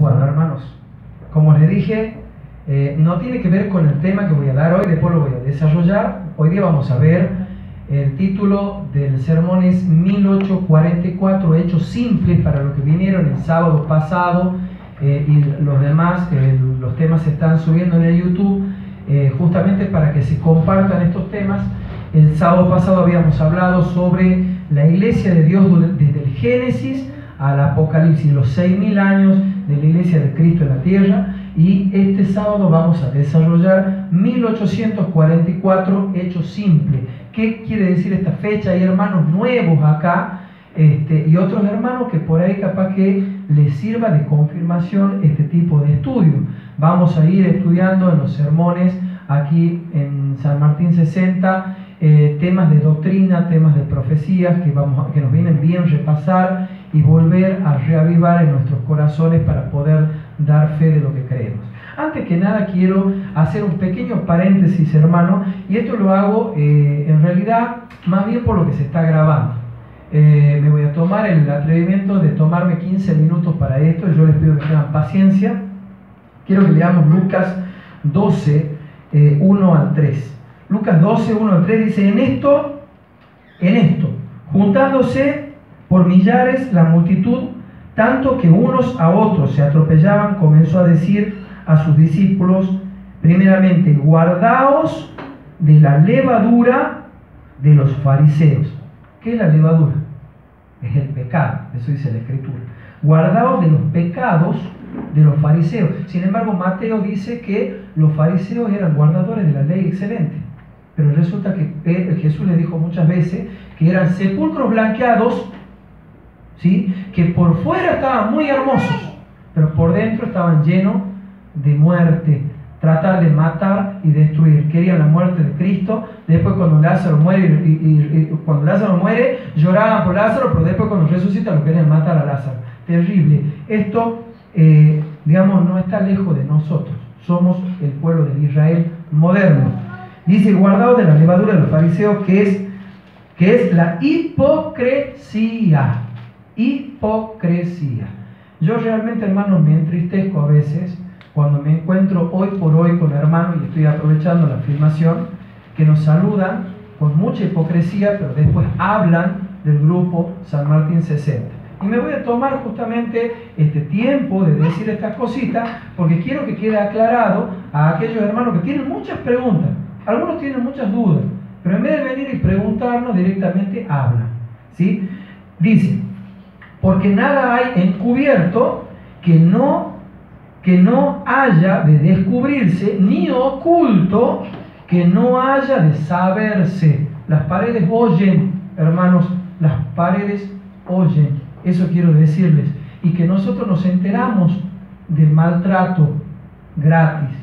Bueno, hermanos, como les dije, no tiene que ver con el tema que voy a dar hoy, después lo voy a desarrollar. Hoy día vamos a ver el título del sermón es 1844, hechos simples para los que vinieron el sábado pasado, y los demás, los temas se están subiendo en el YouTube, justamente para que se compartan estos temas. El sábado pasado habíamos hablado sobre la iglesia de Dios desde el Génesis al Apocalipsis, los 6.000 años de la iglesia de Cristo en la tierra, y este sábado vamos a desarrollar 1844, hechos simples. ¿Qué quiere decir esta fecha? Hay hermanos nuevos acá, y otros hermanos que por ahí capaz que les sirva de confirmación este tipo de estudio. Vamos a ir estudiando en los sermones aquí en San Martín 60, temas de doctrina, temas de profecías que nos vienen bien repasar y volver a reavivar en nuestros corazones para poder dar fe de lo que creemos. Antes que nada quiero hacer un pequeño paréntesis, hermano, y esto lo hago en realidad más bien por lo que se está grabando. Me voy a tomar el atrevimiento de tomarme 15 minutos para esto. Yo les pido que tengan paciencia. Quiero que leamos Lucas 12, 1 al 3. Lucas 12, 1 al 3 dice: en esto, juntándose por millares la multitud, tanto que unos a otros se atropellaban, comenzó a decir a sus discípulos, primeramente, guardaos de la levadura de los fariseos. ¿Qué es la levadura? Es el pecado, eso dice la Escritura. Guardaos de los pecados de los fariseos. Sin embargo, Mateo dice que los fariseos eran guardadores de la ley excelente. Pero resulta que Jesús les dijo muchas veces que eran sepulcros blanqueados, ¿sí? Que por fuera estaban muy hermosos, pero por dentro estaban llenos de muerte. Tratar de matar y destruir. Querían la muerte de Cristo. Después cuando Lázaro muere, cuando Lázaro muere, lloraban por Lázaro, pero después cuando resucita lo querían matar a Lázaro. Terrible. Esto, no está lejos de nosotros. Somos el pueblo de Israel moderno. Dice, guardaos de la levadura de los fariseos, que es la hipocresía. Hipocresía. Yo realmente, hermanos, me entristezco a veces cuando me encuentro hoy por hoy con hermanos, y estoy aprovechando la filmación, que nos saludan con mucha hipocresía, pero después hablan del grupo San Martín 60. Y me voy a tomar justamente este tiempo de decir estas cositas, porque quiero que quede aclarado a aquellos hermanos que tienen muchas preguntas. Algunos tienen muchas dudas, pero en vez de venir y preguntarnos, directamente hablan, ¿sí? Dice, porque nada hay encubierto que no haya de descubrirse, ni oculto que no haya de saberse. Las paredes oyen, hermanos, las paredes oyen. Eso quiero decirles. Y que nosotros nos enteramos del maltrato gratis.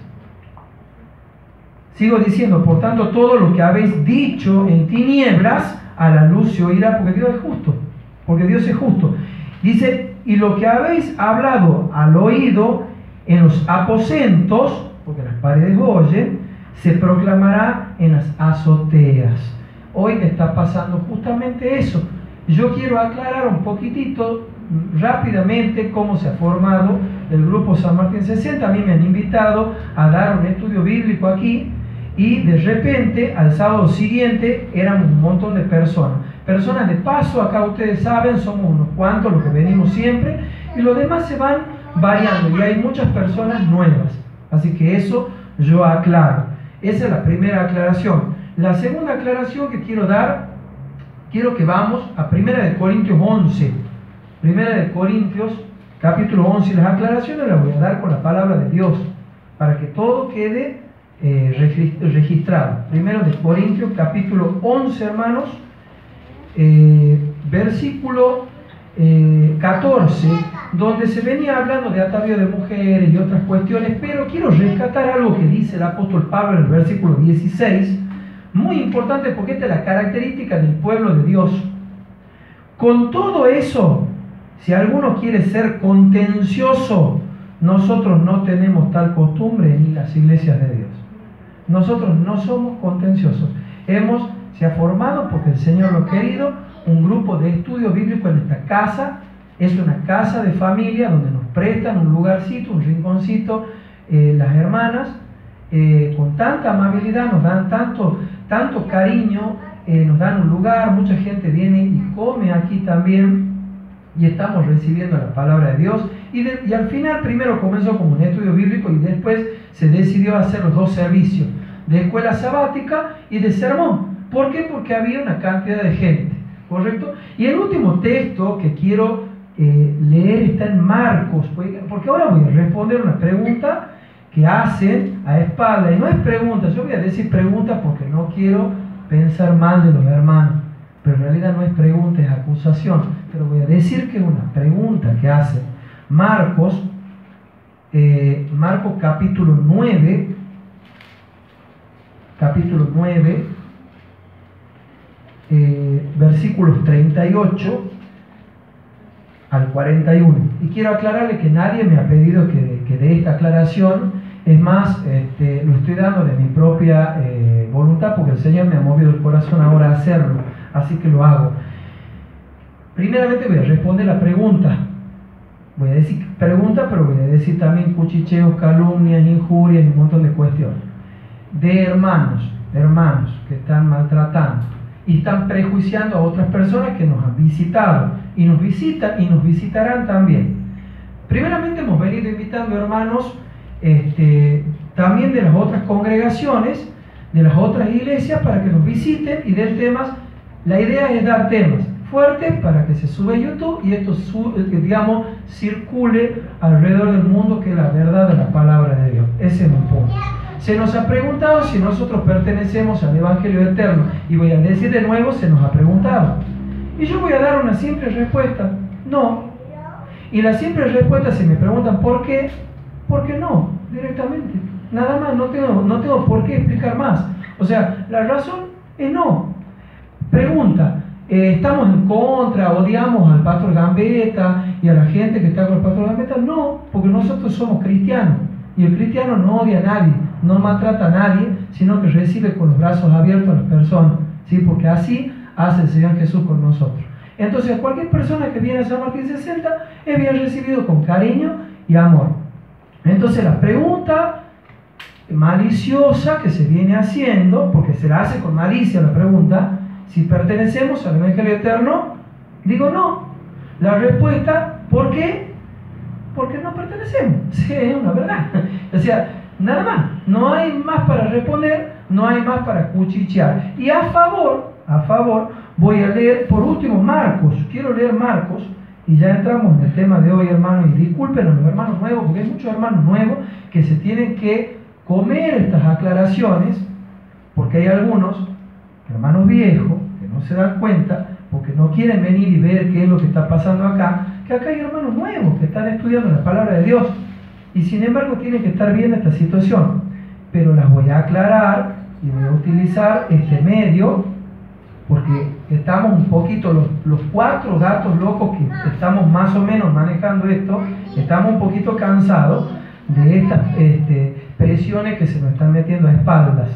Sigo diciendo, por tanto, todo lo que habéis dicho en tinieblas, a la luz se oirá, porque Dios es justo. Porque Dios es justo. Dice, y lo que habéis hablado al oído en los aposentos, porque las paredes oyen, se proclamará en las azoteas. Hoy está pasando justamente eso. Yo quiero aclarar un poquitito, rápidamente, cómo se ha formado el grupo San Martín 60. A mí me han invitado a dar un estudio bíblico aquí, y de repente, al sábado siguiente, éramos un montón de personas. Personas de paso, acá ustedes saben, somos unos cuantos los que venimos siempre, y los demás se van variando, y hay muchas personas nuevas. Así que eso yo aclaro. Esa es la primera aclaración. La segunda aclaración que quiero dar, quiero que vamos a 1 Corintios 11. 1 Corintios, capítulo 11. Las aclaraciones las voy a dar con la palabra de Dios, para que todo quede registrado. 1 Corintios, capítulo 11, hermanos, versículo 14, donde se venía hablando de atavío de mujeres y otras cuestiones, pero quiero rescatar algo que dice el apóstol Pablo en el versículo 16, muy importante, porque esta es la característica del pueblo de Dios. Con todo eso, si alguno quiere ser contencioso, nosotros no tenemos tal costumbre ni las iglesias de Dios. Nosotros no somos contenciosos. Se ha formado, porque el Señor lo ha querido, un grupo de estudio bíblico en esta casa, Es una casa de familia donde nos prestan un lugarcito, un rinconcito, las hermanas, con tanta amabilidad, nos dan tanto cariño, nos dan un lugar, mucha gente viene y come aquí también, y estamos recibiendo la palabra de Dios. Y al final, primero comenzó como un estudio bíblico y después se decidió hacer los dos servicios, de escuela sabática y de sermón. ¿Por qué? Porque había una cantidad de gente, ¿correcto? Y el último texto que quiero leer está en Marcos, porque ahora voy a responder una pregunta que hacen a espalda, y no es pregunta, yo voy a decir pregunta porque no quiero pensar mal de los hermanos, pero en realidad no es pregunta, es acusación, pero voy a decir que es una pregunta que hacen. Marcos capítulo 9, versículos 38 al 41. Y quiero aclararle que nadie me ha pedido que dé esta aclaración. Es más, lo estoy dando de mi propia voluntad, porque el Señor me ha movido el corazón ahora a hacerlo, así que lo hago. Primeramente voy a responder la pregunta. Voy a decir pregunta, pero voy a decir también cuchicheos, calumnias, injurias y un montón de cuestiones. De hermanos que están maltratando y están prejuiciando a otras personas que nos han visitado y nos visitan y nos visitarán también. Primeramente hemos venido invitando hermanos también de las otras congregaciones, de las otras iglesias, para que nos visiten y den temas. La idea es dar temas fuertes para que se suba a YouTube y esto circule alrededor del mundo, que es la verdad de la palabra de Dios. Ese es un punto. Se nos ha preguntado si nosotros pertenecemos al Evangelio eterno, y voy a decir de nuevo, se nos ha preguntado. Y yo voy a dar una simple respuesta: no. Y la simple respuesta, si me preguntan por qué, porque no, directamente. Nada más, no tengo por qué explicar más. O sea, la razón es no. Pregunta: ¿estamos en contra, odiamos al pastor Gambetta y a la gente que está con el pastor Gambetta? No, porque nosotros somos cristianos. Y el cristiano no odia a nadie, no maltrata a nadie, sino que recibe con los brazos abiertos a las personas, ¿sí? Porque así hace el Señor Jesús con nosotros. Entonces, cualquier persona que viene a San Martín 60 es bien recibido con cariño y amor. Entonces, la pregunta maliciosa que se viene haciendo, porque se la hace con malicia la pregunta: si pertenecemos al Evangelio eterno, digo no. La respuesta: ¿por qué? Porque no pertenecemos. Sí, es una verdad. O sea, nada más. No hay más para responder, no hay más para cuchichear. Y a favor, voy a leer por último Marcos. Quiero leer Marcos y ya entramos en el tema de hoy, hermanos. Y disculpen a los hermanos nuevos, porque hay muchos hermanos nuevos que se tienen que comer estas aclaraciones, porque hay algunos hermanos viejos que no se dan cuenta, porque no quieren venir y ver qué es lo que está pasando acá, que acá hay hermanos nuevos que están estudiando la palabra de Dios y sin embargo tienen que estar viendo esta situación. Pero las voy a aclarar y voy a utilizar este medio, porque estamos un poquito, los cuatro gatos locos que estamos más o menos manejando esto, estamos un poquito cansados de estas presiones que se nos están metiendo a espaldas.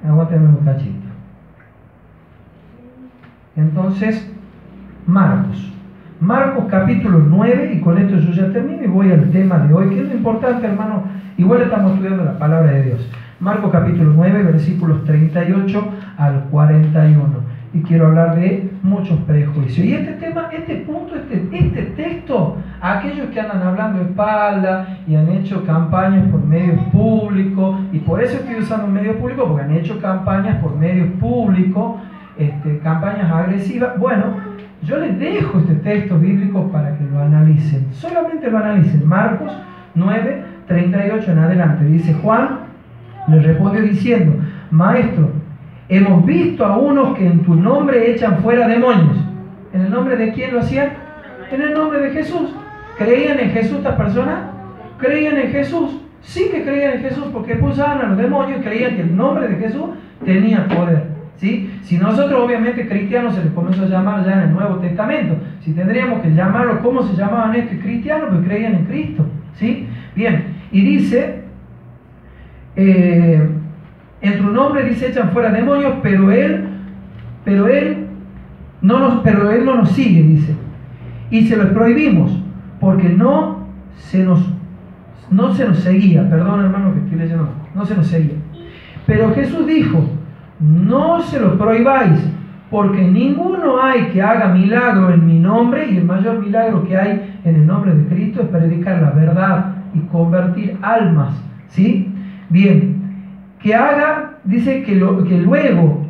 Aguántenme un cachito. Entonces, Marcos capítulo 9, y con esto yo ya termino y voy al tema de hoy, que es lo importante, hermano. Igual estamos estudiando la palabra de Dios. Marcos capítulo 9, versículos 38 al 41. Y quiero hablar de muchos prejuicios. Y este tema, este punto, este texto, aquellos que andan hablando de espalda y han hecho campañas por medios públicos, y por eso estoy usando medios públicos, porque han hecho campañas por medios públicos, campañas agresivas. Bueno, yo les dejo este texto bíblico para que lo analicen, solamente lo analicen. Marcos 9, 38 en adelante, dice: Juan le respondió diciendo: Maestro, hemos visto a unos que en tu nombre echan fuera demonios. ¿En el nombre de quién lo hacían? En el nombre de Jesús. ¿Creían en Jesús estas personas? ¿Creían en Jesús? Sí que creían en Jesús, porque expulsaban a los demonios y creían que el nombre de Jesús tenía poder. ¿Sí? Si nosotros, obviamente, cristianos, se les comenzó a llamar ya en el Nuevo Testamento, si tendríamos que llamarlo, ¿cómo se llamaban estos cristianos? Pues creían en Cristo. ¿Sí? Bien, y dice: en tu nombre, dice, echan fuera demonios, pero él no nos sigue, dice. y se los prohibimos, porque no se nos seguía, perdón hermano que estoy leyendo, no se nos seguía. Pero Jesús dijo, no se lo prohibáis, porque ninguno hay que haga milagro en mi nombre, y el mayor milagro que hay en el nombre de Cristo es predicar la verdad y convertir almas, ¿sí? Bien, que haga, dice que luego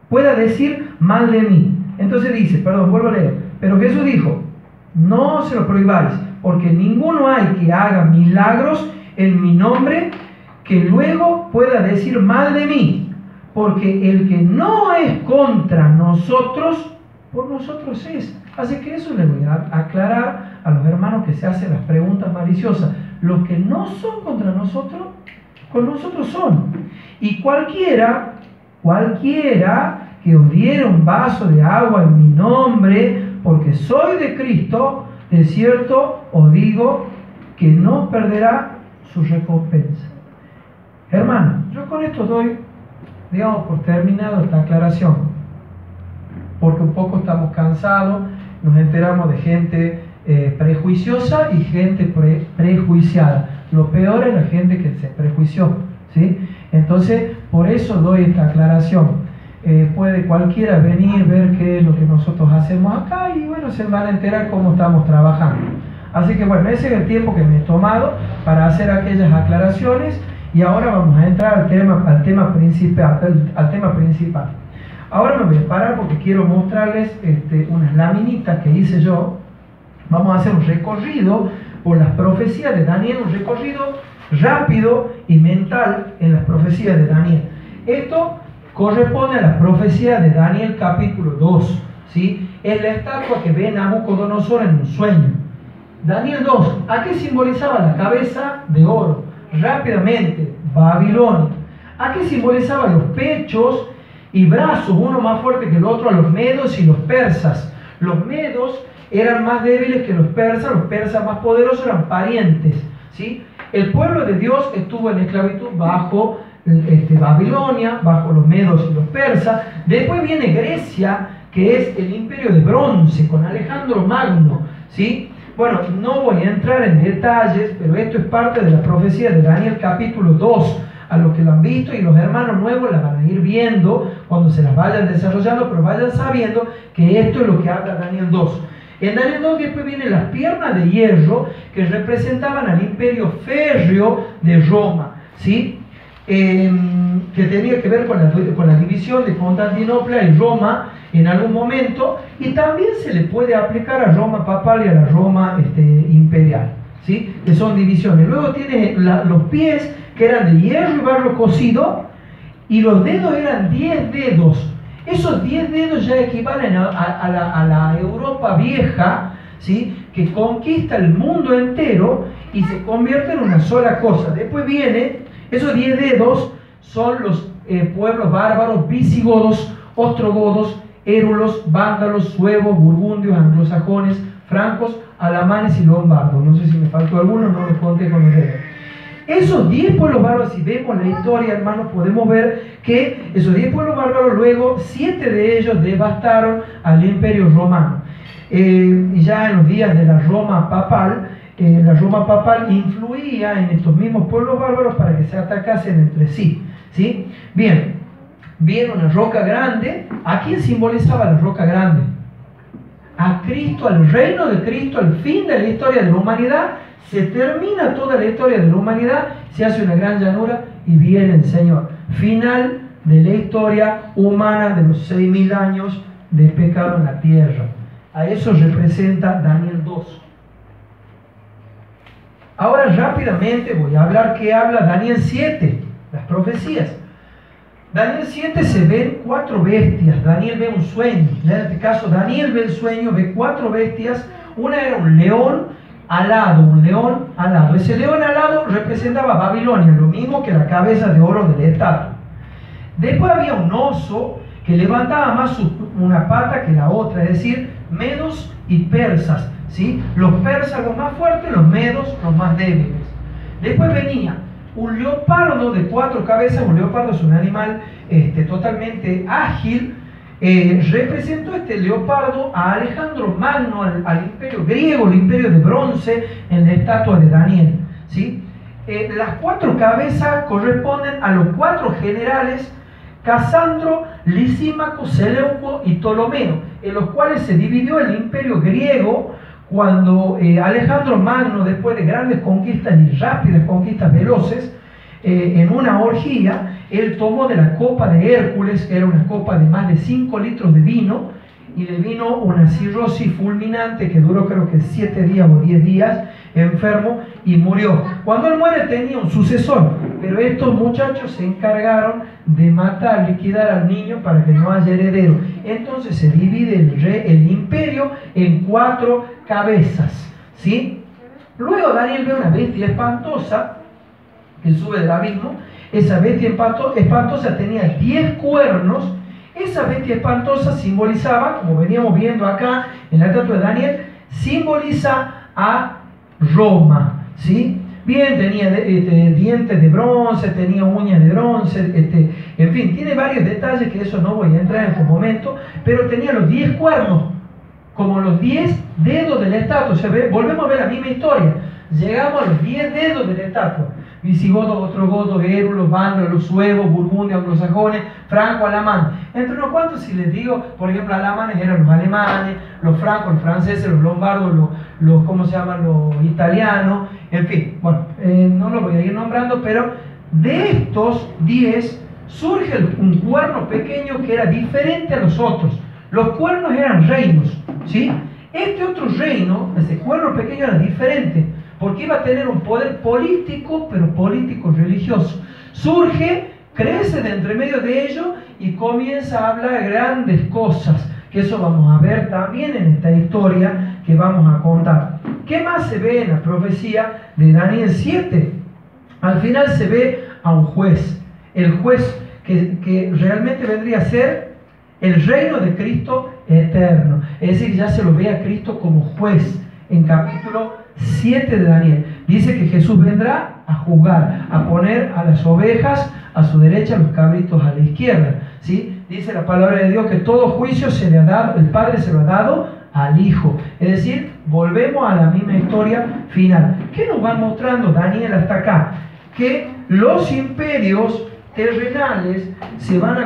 pueda decir mal de mí. Entonces dice, perdón, vuelvo a leer, pero Jesús dijo, no se lo prohibáis, porque ninguno hay que haga milagros en mi nombre, que luego pueda decir mal de mí, porque el que no es contra nosotros, por nosotros es. Así que eso le voy a aclarar a los hermanos que se hacen las preguntas maliciosas. Los que no son contra nosotros, con nosotros son. Y cualquiera que os diera un vaso de agua en mi nombre, porque soy de Cristo, de cierto os digo que no perderá su recompensa. Hermano, yo con esto doy, digamos, por terminado esta aclaración, porque un poco estamos cansados, nos enteramos de gente prejuiciosa y gente prejuiciada. Lo peor es la gente que se prejuició, ¿sí? Entonces, por eso doy esta aclaración. Puede cualquiera venir, ver qué es lo que nosotros hacemos acá y bueno, se van a enterar cómo estamos trabajando. Así que bueno, ese es el tiempo que me he tomado para hacer aquellas aclaraciones y ahora vamos a entrar al tema principal. Ahora me voy a parar porque quiero mostrarles unas laminitas que hice yo. Vamos a hacer un recorrido por las profecías de Daniel, un recorrido rápido y mental en las profecías de Daniel. Esto corresponde a la profecía de Daniel capítulo 2, ¿sí? Es la estatua que ve Nabucodonosor en un sueño. Daniel 2, ¿a qué simbolizaba la cabeza de oro? Rápidamente, Babilonia. ¿A qué simbolizaba los pechos y brazos, uno más fuerte que el otro, a los medos y los persas? Los medos eran más débiles que los persas más poderosos eran parientes, ¿sí? El pueblo de Dios estuvo en esclavitud bajo Babilonia, bajo los medos y los persas. Después viene Grecia, que es el imperio de bronce, con Alejandro Magno, ¿sí? Bueno, no voy a entrar en detalles, pero esto es parte de la profecía de Daniel capítulo 2. A los que lo han visto y los hermanos nuevos la van a ir viendo cuando se las vayan desarrollando, pero vayan sabiendo que esto es lo que habla Daniel 2. En Daniel 2 después vienen las piernas de hierro que representaban al imperio férreo de Roma, ¿sí? Que tenía que ver con la división de Constantinopla y Roma en algún momento, y también se le puede aplicar a Roma papal y a la Roma imperial, ¿sí? Que son divisiones. Luego tiene los pies, que eran de hierro y barro cocido, y los dedos eran 10 dedos. Esos 10 dedos ya equivalen a la Europa vieja, ¿sí? Que conquista el mundo entero y se convierte en una sola cosa. Después viene, esos 10 dedos son los pueblos bárbaros, visigodos, ostrogodos, érulos, vándalos, suevos, burgundios, anglosajones, francos, alamanes y lombardos. No sé si me faltó alguno, no los conté con los dedos. Esos 10 pueblos bárbaros, si vemos la historia, hermanos, podemos ver que esos 10 pueblos bárbaros, luego 7 de ellos devastaron al imperio romano. Y ya en los días de la Roma papal influía en estos mismos pueblos bárbaros para que se atacasen entre sí, ¿sí? Bien, viene una roca grande. ¿A quién simbolizaba la roca grande? A Cristo, al reino de Cristo, al fin de la historia de la humanidad. Se termina toda la historia de la humanidad, se hace una gran llanura y viene el Señor. Final de la historia humana de los 6.000 años de pecado en la tierra. A eso representa Daniel 2. Ahora rápidamente voy a hablar qué habla Daniel 7, las profecías. Daniel 7 se ven 4 bestias. Daniel ve un sueño. Ya en este caso Daniel ve el sueño, ve 4 bestias. Una era un león alado. Ese león alado representaba a Babilonia, lo mismo que la cabeza de oro del estatua. Después había un oso que levantaba más una pata que la otra, es decir, medos y persas, ¿sí? Los persas los más fuertes, los medos los más débiles. Después venía un leopardo de 4 cabezas. Un leopardo es un animal totalmente ágil, representó este leopardo a Alejandro Magno, al imperio griego, el imperio de bronce, en la estatua de Daniel, ¿sí? Las 4 cabezas corresponden a los 4 generales: Casandro, Lisímaco, Seleuco y Ptolomeo, en los cuales se dividió el imperio griego cuando Alejandro Magno, después de grandes conquistas y rápidas conquistas veloces, en una orgía, él tomó de la copa de Hércules, que era una copa de más de 5 litros de vino, y le vino una cirrosis fulminante que duró creo que 7 días o 10 días enfermo y murió. Cuando él muere tenía un sucesor, pero estos muchachos se encargaron de matar, liquidar al niño para que no haya heredero. Entonces se divide el imperio en 4 cabezas, ¿sí? Luego Daniel ve una bestia espantosa que sube del abismo. Esa bestia espantosa tenía 10 cuernos. Esa bestia espantosa simbolizaba, como veníamos viendo acá en la estatua de Daniel, simboliza a Roma, ¿sí? Bien, tenía dientes de bronce, tenía uñas de bronce, en fin, tiene varios detalles que eso no voy a entrar en este momento, pero tenía los 10 cuernos, como los 10 dedos de la estatua. O sea, volvemos a ver la misma historia. Llegamos a los 10 dedos de la estatua: visigodos, ostrogodos, érulos, vándalos, los suevos, burgundios, anglosajones, franco, alamanes. Entre unos cuantos, si les digo, por ejemplo, alamanes eran los alemanes, los francos, los franceses, los lombardos, los ¿cómo se llaman? Los italianos, en fin. Bueno, no los voy a ir nombrando, pero de estos 10 surge un cuerno pequeño que era diferente a los otros. Los cuernos eran reinos, ¿sí? Este otro reino, ese cuerno pequeño, era diferente, porque iba a tener un poder político, pero político religioso. Surge, crece de entre medio de ellos y comienza a hablar grandes cosas, que eso vamos a ver también en esta historia que vamos a contar. ¿Qué más se ve en la profecía de Daniel 7? Al final se ve a un juez, el juez que realmente vendría a ser el reino de Cristo eterno. Es decir, ya se lo ve a Cristo como juez. En capítulo 7 de Daniel dice que Jesús vendrá a juzgar, a poner a las ovejas a su derecha, a los cabritos a la izquierda, ¿sí? Dice la palabra de Dios que todo juicio se le ha dado, el Padre se lo ha dado al Hijo. Es decir, volvemos a la misma historia final. ¿Qué nos va mostrando Daniel hasta acá? Que los imperios terrenales se van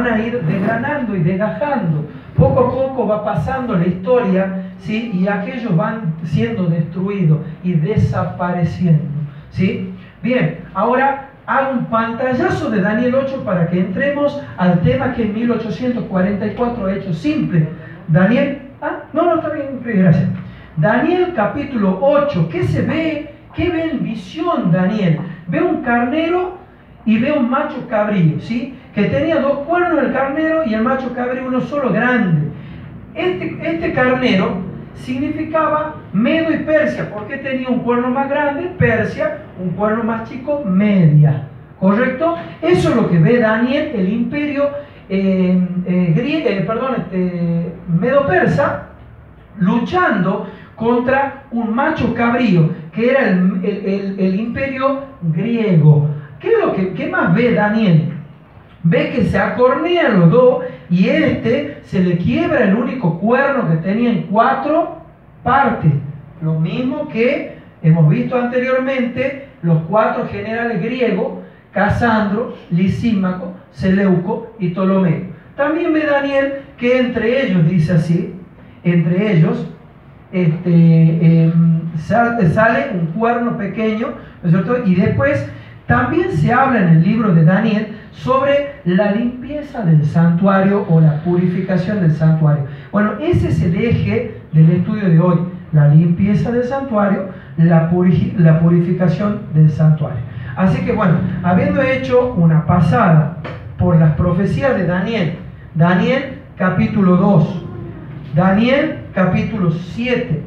a ir desgranando y desgajando. Poco a poco va pasando la historia, ¿sí? Y aquellos van siendo destruidos y desapareciendo, ¿sí? Bien, ahora hago un pantallazo de Daniel 8 para que entremos al tema que en 1844 he hecho simple. Daniel, está bien, gracias. Daniel capítulo 8, ¿qué se ve? ¿Qué ve en visión Daniel? Ve un carnero y ve un macho cabrío, ¿sí? Que tenía 2 cuernos el carnero y el macho cabrío uno solo grande. Este carnero significaba Medo y Persia, porque tenía un cuerno más grande, Persia, un cuerno más chico, Media. ¿Correcto? Eso es lo que ve Daniel, el imperio medo-persa, luchando contra un macho cabrío, que era el imperio griego. ¿Qué más ve Daniel? Ve que se acornean los dos y se le quiebra el único cuerno que tenía en 4 partes. Lo mismo que hemos visto anteriormente, los 4 generales griegos: Casandro, Lisímaco, Seleuco y Ptolomeo. También ve Daniel que entre ellos, dice así, entre ellos sale un cuerno pequeño, ¿no es cierto? Y después también se habla en el libro de Daniel sobre la limpieza del santuario o la purificación del santuario. Bueno, ese es el eje del estudio de hoy: la limpieza del santuario, la purificación del santuario. Así que bueno, habiendo hecho una pasada por las profecías de Daniel capítulo 2, Daniel capítulo 7,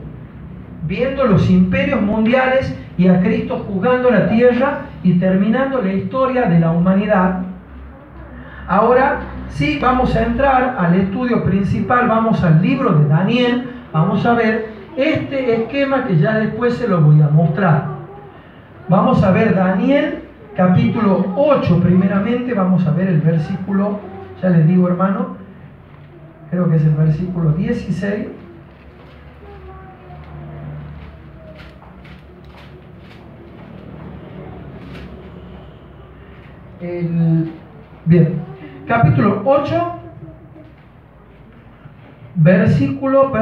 viendo los imperios mundiales y a Cristo juzgando la tierra y terminando la historia de la humanidad. Ahora sí vamos a entrar al estudio principal, vamos al libro de Daniel, vamos a ver este esquema que ya después se lo voy a mostrar. Vamos a ver Daniel capítulo 8 primeramente, vamos a ver el versículo Ya les digo, hermano, creo que es el versículo 16. Bien, capítulo 8, versículo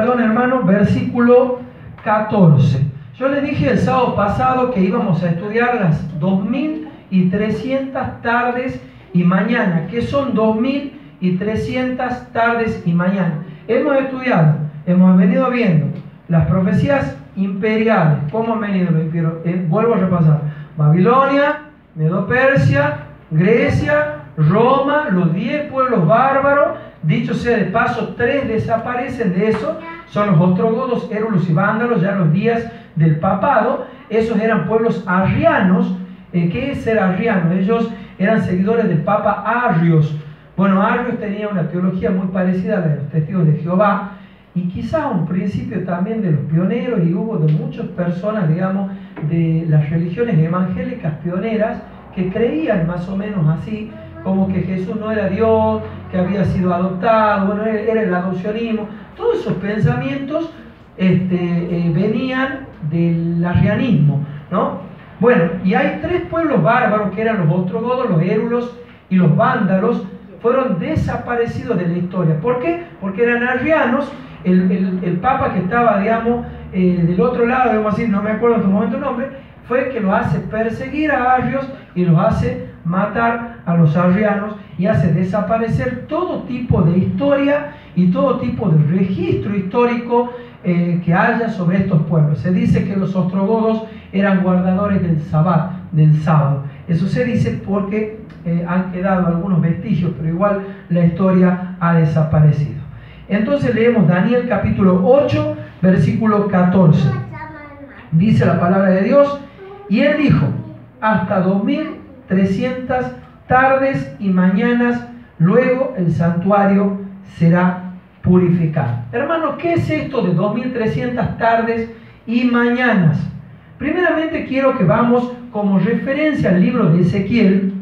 14. Yo les dije el sábado pasado que íbamos a estudiar las 2300 tardes y mañana. ¿Qué son 2300 tardes y mañana? Hemos estudiado, hemos venido viendo las profecías imperiales. ¿Cómo han venido los imperios? Vuelvo a repasar: Babilonia, Medo-Persia, Grecia, Roma, los 10 pueblos bárbaros. Dicho sea de paso, 3 desaparecen de eso. Son los ostrogodos, érulos y vándalos, ya en los días del papado. Esos eran pueblos arrianos. ¿Qué es ser arriano? Ellos eran seguidores del Papa Arrios. Bueno, Arrios tenía una teología muy parecida a la de los testigos de Jehová, y quizás un principio también de los pioneros, y hubo de muchas personas, digamos, de las religiones evangélicas pioneras, que creían más o menos así, como que Jesús no era Dios, que había sido adoptado, bueno, era el adopcionismo. Todos esos pensamientos venían del arrianismo, ¿no? Bueno, y hay 3 pueblos bárbaros que eran los ostrogodos, los érulos y los vándalos. Fueron desaparecidos de la historia. ¿Por qué? Porque eran arrianos. El papa que estaba, digamos, del otro lado, digamos así, no me acuerdo en este momento el nombre, fue el que los hace perseguir a Arrios y los hace matar a los arrianos, y hace desaparecer todo tipo de historia y todo tipo de registro histórico que haya sobre estos pueblos. Se dice que los ostrogodos eran guardadores del Sabbat, del sábado. Eso se dice porque han quedado algunos vestigios, pero igual la historia ha desaparecido. Entonces leemos Daniel capítulo 8, versículo 14. Dice la palabra de Dios: y él dijo, hasta 2300 tardes y mañanas, luego el santuario será purificado. Hermano, ¿qué es esto de 2300 tardes y mañanas? Primeramente quiero que vamos como referencia al libro de Ezequiel.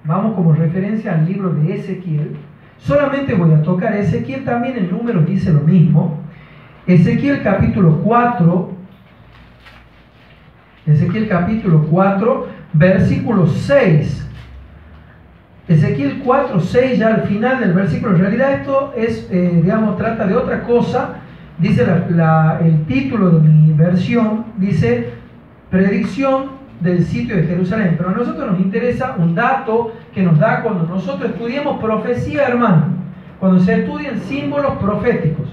Vamos como referencia al libro de Ezequiel. Solamente voy a tocar Ezequiel, también en Números dice lo mismo. Ezequiel capítulo 4, versículo 6. Ezequiel 4, 6, ya al final del versículo. En realidad esto es, trata de otra cosa. Dice el título de mi versión, dice predicción del sitio de Jerusalén. Pero a nosotros nos interesa un dato que nos da cuando nosotros estudiamos profecía, hermano. Cuando se estudian símbolos proféticos.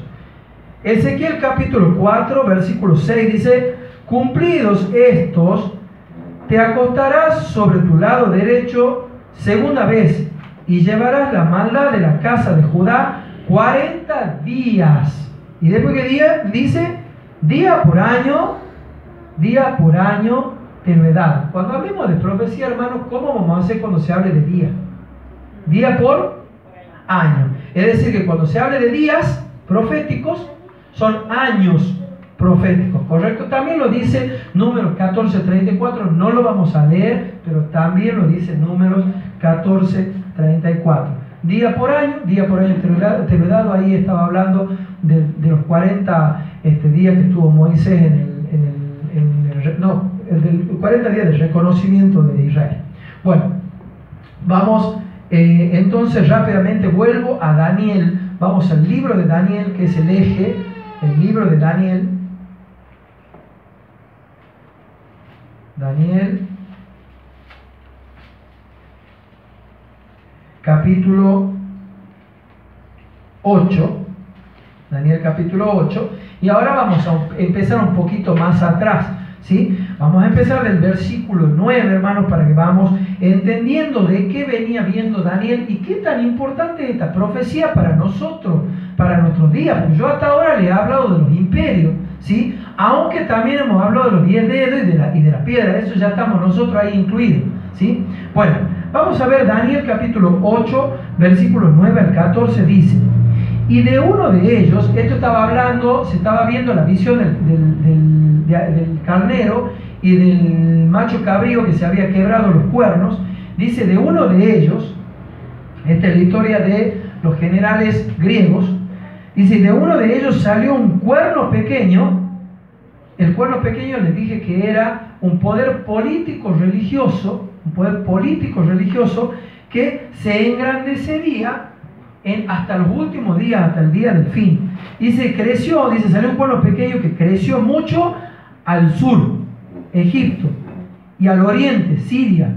Ezequiel capítulo 4, versículo 6 dice: cumplidos estos, te acostarás sobre tu lado derecho segunda vez, y llevarás la maldad de la casa de Judá 40 días. Y después que día, dice, día por año te lo he dado. Cuando hablemos de profecía, hermanos, ¿cómo vamos a hacer cuando se hable de día? Día por año. Es decir, que cuando se hable de días proféticos, son años proféticos, ¿correcto? También lo dice Números 14:34, no lo vamos a leer, pero también lo dice Números 14:34. Día por año te lo he dado. Ahí estaba hablando de los 40 días que estuvo Moisés el 40 días de reconocimiento de Israel. Bueno, vamos entonces rápidamente, vuelvo a Daniel. Vamos al libro de Daniel, que es el eje, el libro de Daniel. Daniel capítulo 8. Daniel capítulo 8. Y ahora vamos a empezar un poquito más atrás, ¿sí? Vamos a empezar del versículo 9, hermanos, para que vamos entendiendo de qué venía viendo Daniel y qué tan importante es esta profecía para nosotros, para nuestros días. Porque yo hasta ahora le he hablado de los imperios, ¿sí? Aunque también hemos hablado de los 10 dedos y de la piedra. Eso ya estamos nosotros ahí incluidos, ¿sí? Bueno, vamos a ver Daniel capítulo 8, versículos 9 al 14, dice: y de uno de ellos, esto estaba hablando, se estaba viendo la visión del carnero y del macho cabrío que se había quebrado los cuernos. Dice: de uno de ellos Esta es la historia de los generales griegos. Dice, de uno de ellos salió un cuerno pequeño. El cuerno pequeño les dije que era un poder político religioso, que se engrandecería hasta los últimos días, hasta el día del fin. Dice, salió un cuerno pequeño que creció mucho al sur, Egipto, y al oriente, Siria,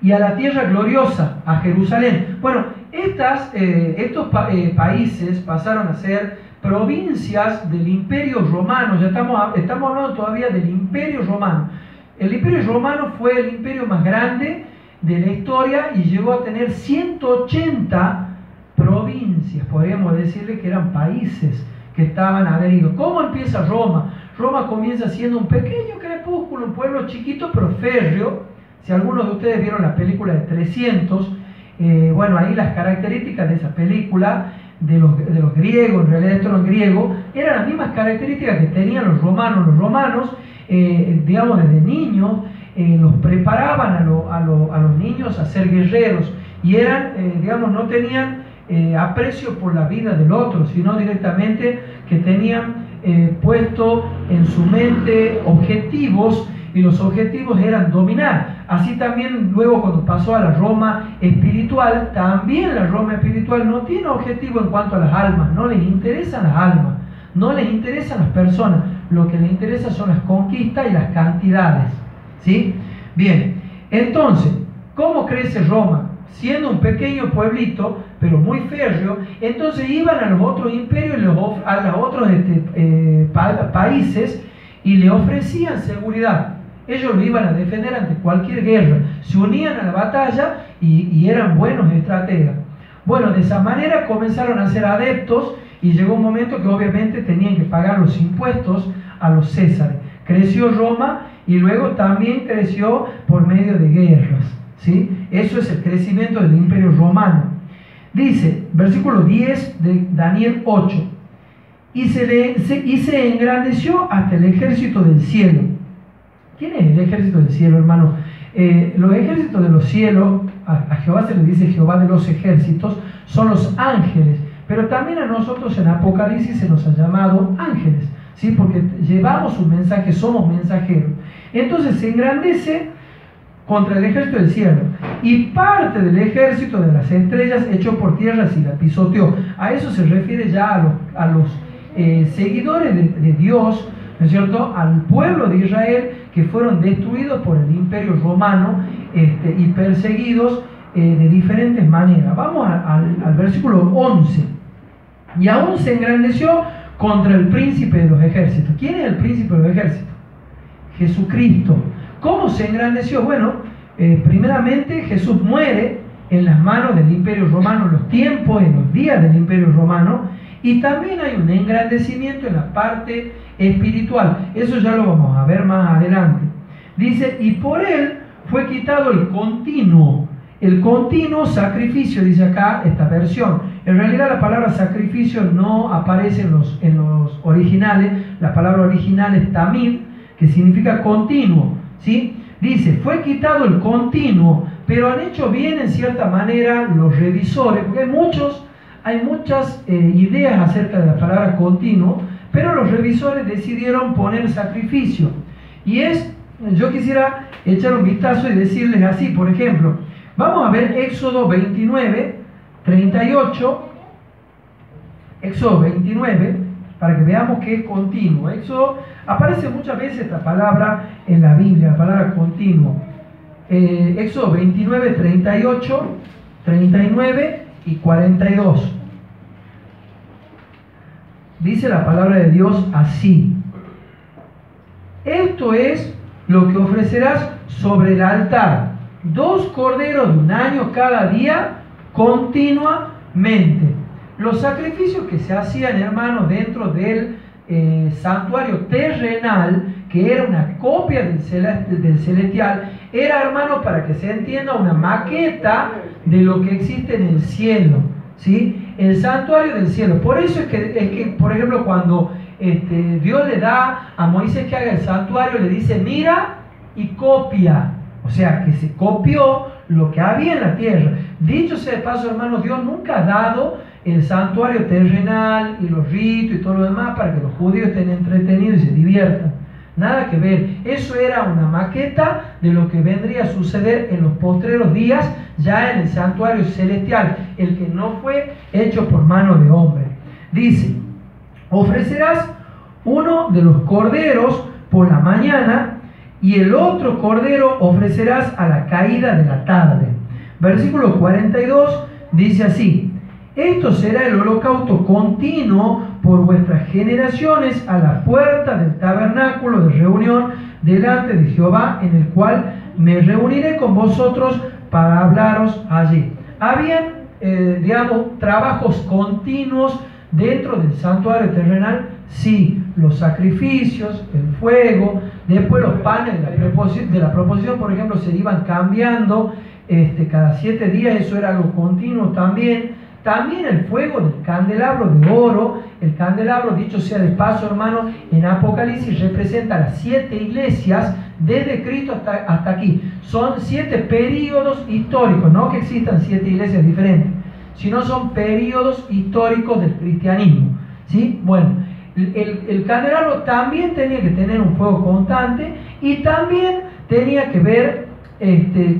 y a la tierra gloriosa, a Jerusalén. Bueno, estos países pasaron a ser provincias del Imperio Romano. Ya estamos hablando todavía del Imperio Romano. El Imperio Romano fue el imperio más grande de la historia y llegó a tener 180 provincias, podríamos decirle que eran países que estaban adheridos. ¿Cómo empieza Roma? Roma comienza siendo un pequeño crepúsculo, un pueblo chiquito pero férreo. Si algunos de ustedes vieron la película de 300, bueno, ahí las características de esa película, de los griegos, en realidad esto no es griego, eran las mismas características que tenían los romanos. Los romanos, digamos, desde niños, los preparaban a los niños a ser guerreros y eran, digamos, no tenían aprecio por la vida del otro, sino directamente que tenían puesto en su mente objetivos, y los objetivos eran dominar. Así también luego cuando pasó a la Roma espiritual, también la Roma espiritual no tiene objetivo en cuanto a las almas, no les interesan las almas, no les interesan las personas, lo que les interesa son las conquistas y las cantidades, ¿sí? Bien, entonces, ¿cómo crece Roma? Siendo un pequeño pueblito, pero muy férreo, entonces iban a los otros imperios, a los otros países, y le ofrecían seguridad. Ellos lo iban a defender ante cualquier guerra, se unían a la batalla y eran buenos estrategas. Bueno, de esa manera comenzaron a ser adeptos y llegó un momento que obviamente tenían que pagar los impuestos a los césares. Creció Roma y luego también creció por medio de guerras, ¿sí? Eso es el crecimiento del Imperio Romano. Dice, versículo 10 de Daniel 8, y se engrandeció hasta el ejército del cielo. ¿Quién es el ejército del cielo, hermano? Los ejércitos de los cielos, a Jehová se le dice Jehová de los ejércitos, son los ángeles, pero también a nosotros en Apocalipsis se nos ha llamado ángeles, ¿sí? Porque llevamos un mensaje, somos mensajeros. Entonces se engrandece contra el ejército del cielo, y parte del ejército de las estrellas echó por tierra y la pisoteó. A eso se refiere ya a los seguidores de Dios, ¿no es cierto?, al pueblo de Israel, que fueron destruidos por el Imperio Romano y perseguidos de diferentes maneras. Vamos al versículo 11. Y aún se engrandeció contra el príncipe de los ejércitos. ¿Quién es el príncipe de los ejércitos? Jesucristo. ¿Cómo se engrandeció? Bueno, primeramente Jesús muere en las manos del Imperio Romano, en los tiempos, en los días del Imperio Romano, y también hay un engrandecimiento en la parte espiritual. Eso ya lo vamos a ver más adelante. Dice, y por él fue quitado el continuo sacrificio, dice acá esta versión. En realidad la palabra sacrificio no aparece en los originales. La palabra original es tamid, que significa continuo, ¿sí? Dice, fue quitado el continuo, pero han hecho bien en cierta manera los revisores, porque hay muchas ideas acerca de la palabra continuo, pero los revisores decidieron poner sacrificio. Y yo quisiera echar un vistazo y decirles así, por ejemplo, vamos a ver Éxodo 29, 38, Éxodo 29, para que veamos que es continuo. Aparece muchas veces esta palabra en la Biblia, la palabra continuo. Éxodo 29, 38, 39 y 42. Dice la palabra de Dios así: esto es lo que ofrecerás sobre el altar, 2 corderos de un año cada día continuamente. Los sacrificios que se hacían, hermanos, dentro del santuario terrenal, que era una copia del celestial, era, hermano, para que se entienda, una maqueta de lo que existe en el cielo, ¿sí? El santuario del cielo. Por eso es que por ejemplo, cuando Dios le da a Moisés que haga el santuario, le dice, mira y copia. O sea, que se copió lo que había en la tierra. Dicho sea de paso, hermanos, Dios nunca ha dado el santuario terrenal y los ritos y todo lo demás para que los judíos estén entretenidos y se diviertan. Nada que ver. Eso era una maqueta de lo que vendría a suceder en los postreros días, ya en el santuario celestial, el que no fue hecho por mano de hombre. Dice: ofrecerás uno de los corderos por la mañana y el otro cordero ofrecerás a la caída de la tarde. Versículo 42 dice así: esto será el holocausto continuo por vuestras generaciones a la puerta del tabernáculo de reunión delante de Jehová, en el cual me reuniré con vosotros para hablaros allí. Habían, trabajos continuos dentro del santuario terrenal. Sí, los sacrificios, el fuego, después los panes de la proposición, por ejemplo, se iban cambiando cada 7 días, eso era algo continuo también. También el fuego del candelabro de oro. El candelabro, dicho sea de paso, hermano, en Apocalipsis representa las 7 iglesias desde Cristo hasta aquí. Son 7 períodos históricos, no que existan 7 iglesias diferentes, sino son períodos históricos del cristianismo, ¿sí? Bueno, el candelabro también tenía que tener un fuego constante y también tenía que ver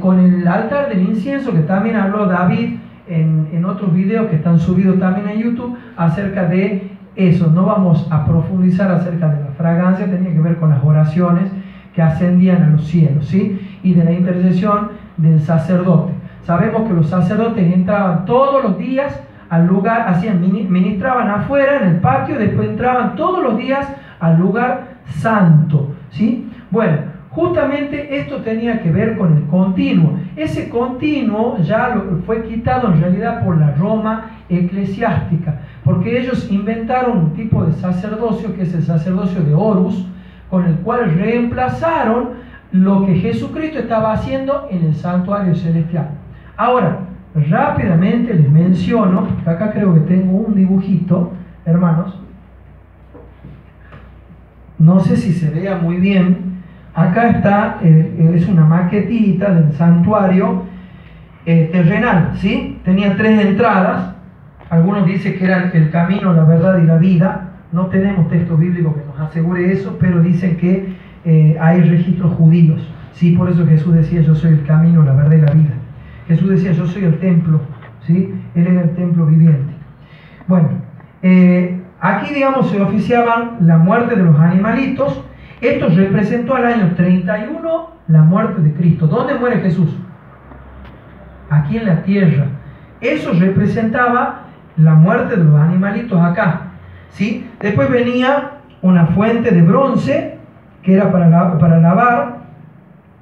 con el altar del incienso, que también habló David en otros videos que están subidos también en YouTube acerca de eso. No vamos a profundizar acerca de la fragancia, tenía que ver con las oraciones que ascendían a los cielos, ¿sí? Y de la intercesión del sacerdote. Sabemos que los sacerdotes entraban todos los días al lugar, ministraban afuera en el patio, después entraban todos los días al lugar santo, ¿sí? Bueno, justamente esto tenía que ver con el continuo. Ese continuo ya fue quitado en realidad por la Roma eclesiástica, porque ellos inventaron un tipo de sacerdocio que es el sacerdocio de Horus, con el cual reemplazaron lo que Jesucristo estaba haciendo en el santuario celestial. Ahora, rápidamente les menciono, acá creo que tengo un dibujito, hermanos, no sé si se vea muy bien. Acá está, es una maquetita del santuario terrenal, ¿sí? Tenía 3 entradas. Algunos dicen que eran el camino, la verdad y la vida. No tenemos texto bíblico que nos asegure eso, pero dicen que hay registros judíos, ¿sí? Por eso Jesús decía: yo soy el camino, la verdad y la vida. Jesús decía: yo soy el templo, ¿sí? Él era el templo viviente. Bueno, aquí, digamos, se oficiaban la muerte de los animalitos. Esto representó al año 31 la muerte de Cristo. ¿Dónde muere Jesús? Aquí en la tierra. Eso representaba la muerte de los animalitos acá, ¿sí? Después venía una fuente de bronce que era para lavar,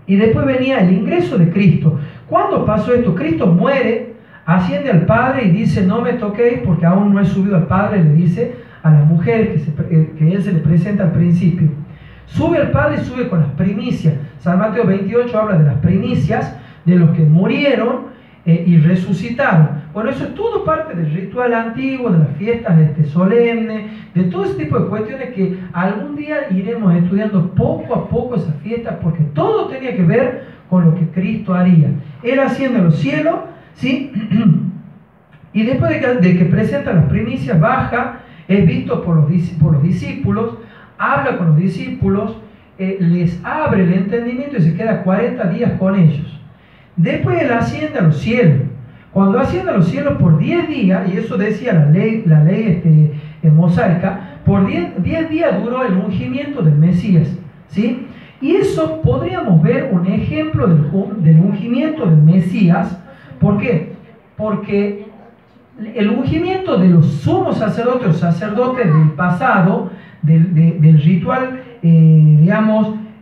y después venía el ingreso de Cristo. ¿Cuándo pasó esto? Cristo muere, asciende al Padre y dice: no me toquéis porque aún no he subido al Padre. Le dice a la mujer que él se le presenta al principio. Sube al Padre y sube con las primicias. San Mateo 28 habla de las primicias de los que murieron y resucitaron. Bueno, eso es todo parte del ritual antiguo, de las fiestas solemnes, de todo ese tipo de cuestiones que algún día iremos estudiando poco a poco esas fiestas, porque todo tenía que ver con lo que Cristo haría. Él asciende a los cielos, ¿sí? Y después de que presenta las primicias, baja, es visto por los discípulos, habla con los discípulos, les abre el entendimiento y se queda 40 días con ellos. Después él asciende a los cielos. Cuando asciende a los cielos por 10 días, y eso decía la ley mosaica, por 10 días duró el ungimiento del Mesías, ¿sí? Y eso podríamos ver un ejemplo del ungimiento del Mesías. ¿Por qué? Porque el ungimiento de los sumos sacerdotes o sacerdotes del pasado, del ritual,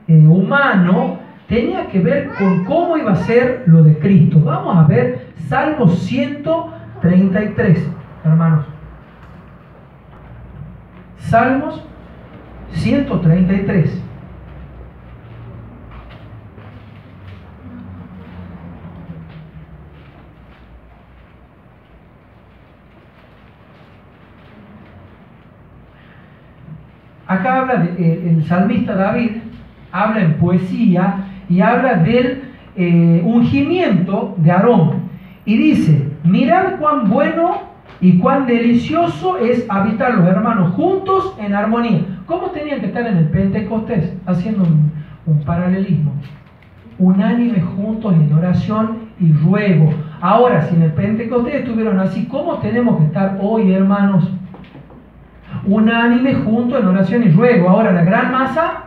humano, tenía que ver con cómo iba a ser lo de Cristo. Vamos a ver Salmo 133, hermanos. Salmos 133. Acá habla el salmista David, habla en poesía y habla del ungimiento de Aarón. Y dice, mirad cuán bueno y cuán delicioso es habitar los hermanos juntos en armonía. ¿Cómo tenían que estar en el Pentecostés? Haciendo un paralelismo. Unánime juntos en oración y ruego. Ahora, si en el Pentecostés estuvieron así, ¿cómo tenemos que estar hoy, hermanos? Unánime juntos en oración y ruego. Ahora, la gran masa,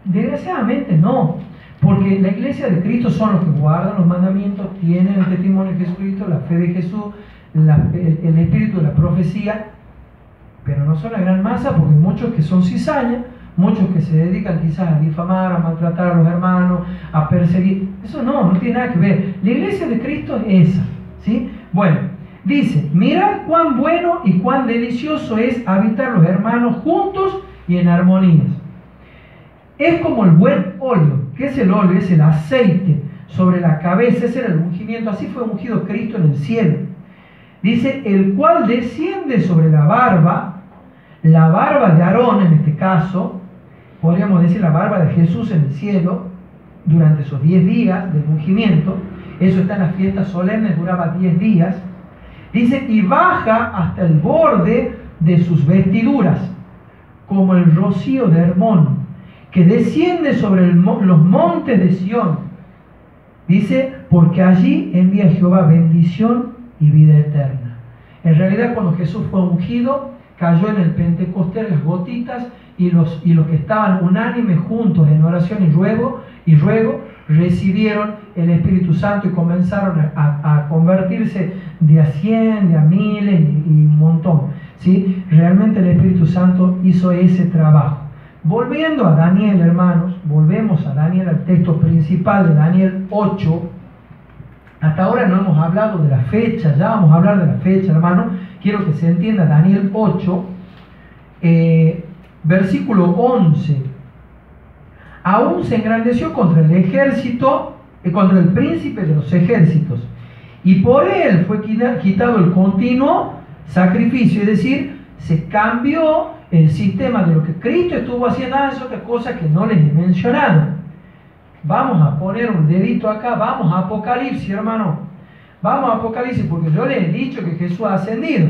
desgraciadamente no. Porque la iglesia de Cristo son los que guardan los mandamientos, tienen el testimonio de Jesucristo, la fe de Jesús, el espíritu de la profecía, pero no son la gran masa, porque hay muchos que son cizañas, muchos que se dedican quizás a difamar, a maltratar a los hermanos, a perseguir. Eso no tiene nada que ver. La iglesia de Cristo es esa, ¿sí? Bueno, dice, mirad cuán bueno y cuán delicioso es habitar los hermanos juntos y en armonías. Es como el buen óleo. ¿Qué es el óleo? Es el aceite sobre la cabeza, ese era el ungimiento, así fue ungido Cristo en el cielo. Dice, el cual desciende sobre la barba de Aarón en este caso, podríamos decir la barba de Jesús en el cielo, durante esos 10 días del ungimiento, eso está en las fiestas solemnes, duraba 10 días, dice, y baja hasta el borde de sus vestiduras, como el rocío de Hermón, que desciende sobre los montes de Sión. Dice, porque allí envía Jehová bendición y vida eterna. En realidad, cuando Jesús fue ungido, cayó en el Pentecostés las gotitas, y los que estaban unánimes juntos en oración y ruego, recibieron el Espíritu Santo y comenzaron a convertirse de a 100, de a miles y un montón, ¿sí? Realmente el Espíritu Santo hizo ese trabajo. Volviendo a Daniel, hermanos, volvemos a Daniel, al texto principal de Daniel 8. Hasta ahora no hemos hablado de la fecha, ya vamos a hablar de la fecha, hermanos. Quiero que se entienda Daniel 8, versículo 11. Aún se engrandeció contra el ejército, contra el príncipe de los ejércitos, y por él fue quitado el continuo sacrificio, es decir, se cambió el sistema de lo que Cristo estuvo haciendo. Es otra cosa que no les he mencionado. Vamos a poner un dedito acá, vamos a Apocalipsis, hermano. Vamos a Apocalipsis, porque yo les he dicho que Jesús ha ascendido.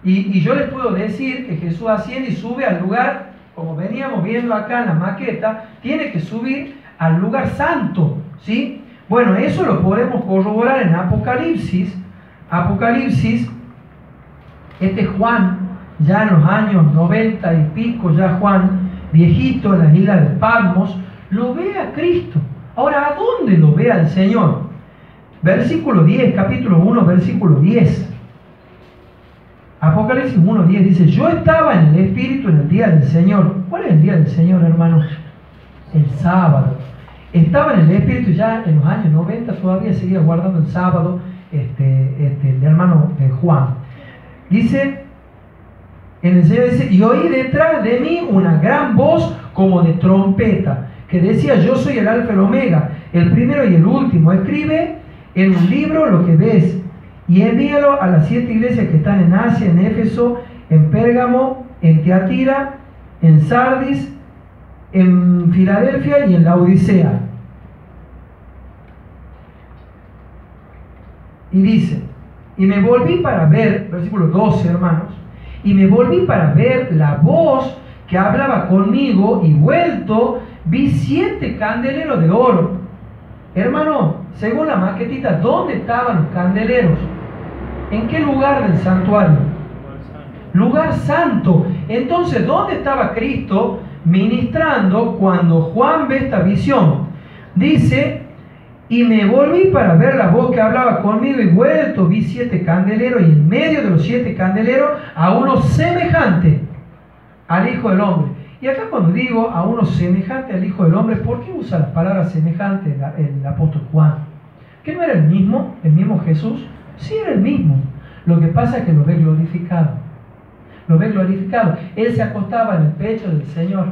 Y yo les puedo decir que Jesús asciende y sube al lugar, como veníamos viendo acá en la maqueta, tiene que subir al lugar santo, ¿sí? Bueno, eso lo podemos corroborar en Apocalipsis. Apocalipsis, Juan, ya en los años 90 y pico, ya Juan, viejito en las islas de Patmos, lo ve a Cristo. Ahora, ¿a dónde lo ve al Señor? Versículo 10, capítulo 1, versículo 10. Apocalipsis 1:10 dice, yo estaba en el Espíritu en el día del Señor. ¿Cuál es el día del Señor, hermanos? El sábado. Estaba en el Espíritu ya en los años 90, todavía seguía guardando el sábado, el hermano Juan. Dice, en el Señor dice, y oí detrás de mí una gran voz como de trompeta, que decía, yo soy el Alfa y el Omega, el primero y el último. Escribe en un libro lo que ves, y envíalo a las 7 iglesias que están en Asia, en Éfeso, en Pérgamo, en Tiatira, en Sardis, en Filadelfia y en la Odisea. Y dice, y me volví para ver, versículo 12, hermanos, y me volví para ver la voz que hablaba conmigo, y vuelto vi 7 candeleros de oro. Hermano, según la maquetita, ¿dónde estaban los candeleros? ¿En qué lugar del santuario? Lugar santo. Entonces, ¿dónde estaba Cristo ministrando cuando Juan ve esta visión? Dice, y me volví para ver la voz que hablaba conmigo, y vuelto vi 7 candeleros, y en medio de los 7 candeleros a uno semejante al Hijo del Hombre. Y acá cuando digo a uno semejante al Hijo del Hombre, ¿por qué usa la palabra semejante el apóstol Juan? ¿Que no era el mismo Jesús? Sí, era el mismo. Lo que pasa es que lo ve glorificado. Lo ve glorificado. Él se acostaba en el pecho del Señor.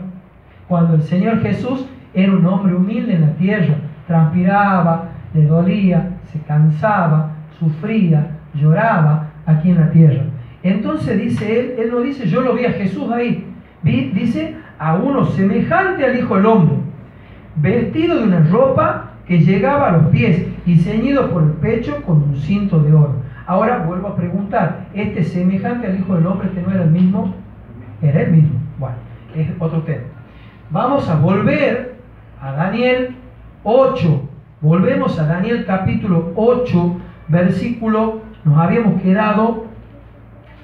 Cuando el Señor Jesús era un hombre humilde en la tierra, transpiraba, le dolía, se cansaba, sufría, lloraba aquí en la tierra. Entonces dice él no dice yo lo vi a Jesús ahí, dice a uno semejante al Hijo del Hombre, vestido de una ropa que llegaba a los pies y ceñido por el pecho con un cinto de oro. Ahora vuelvo a preguntar, ¿este es semejante al Hijo del Hombre que no era el mismo? Era el mismo. Bueno, es otro tema. Vamos a volver a Daniel 8. Volvemos a Daniel capítulo 8, versículo, nos habíamos quedado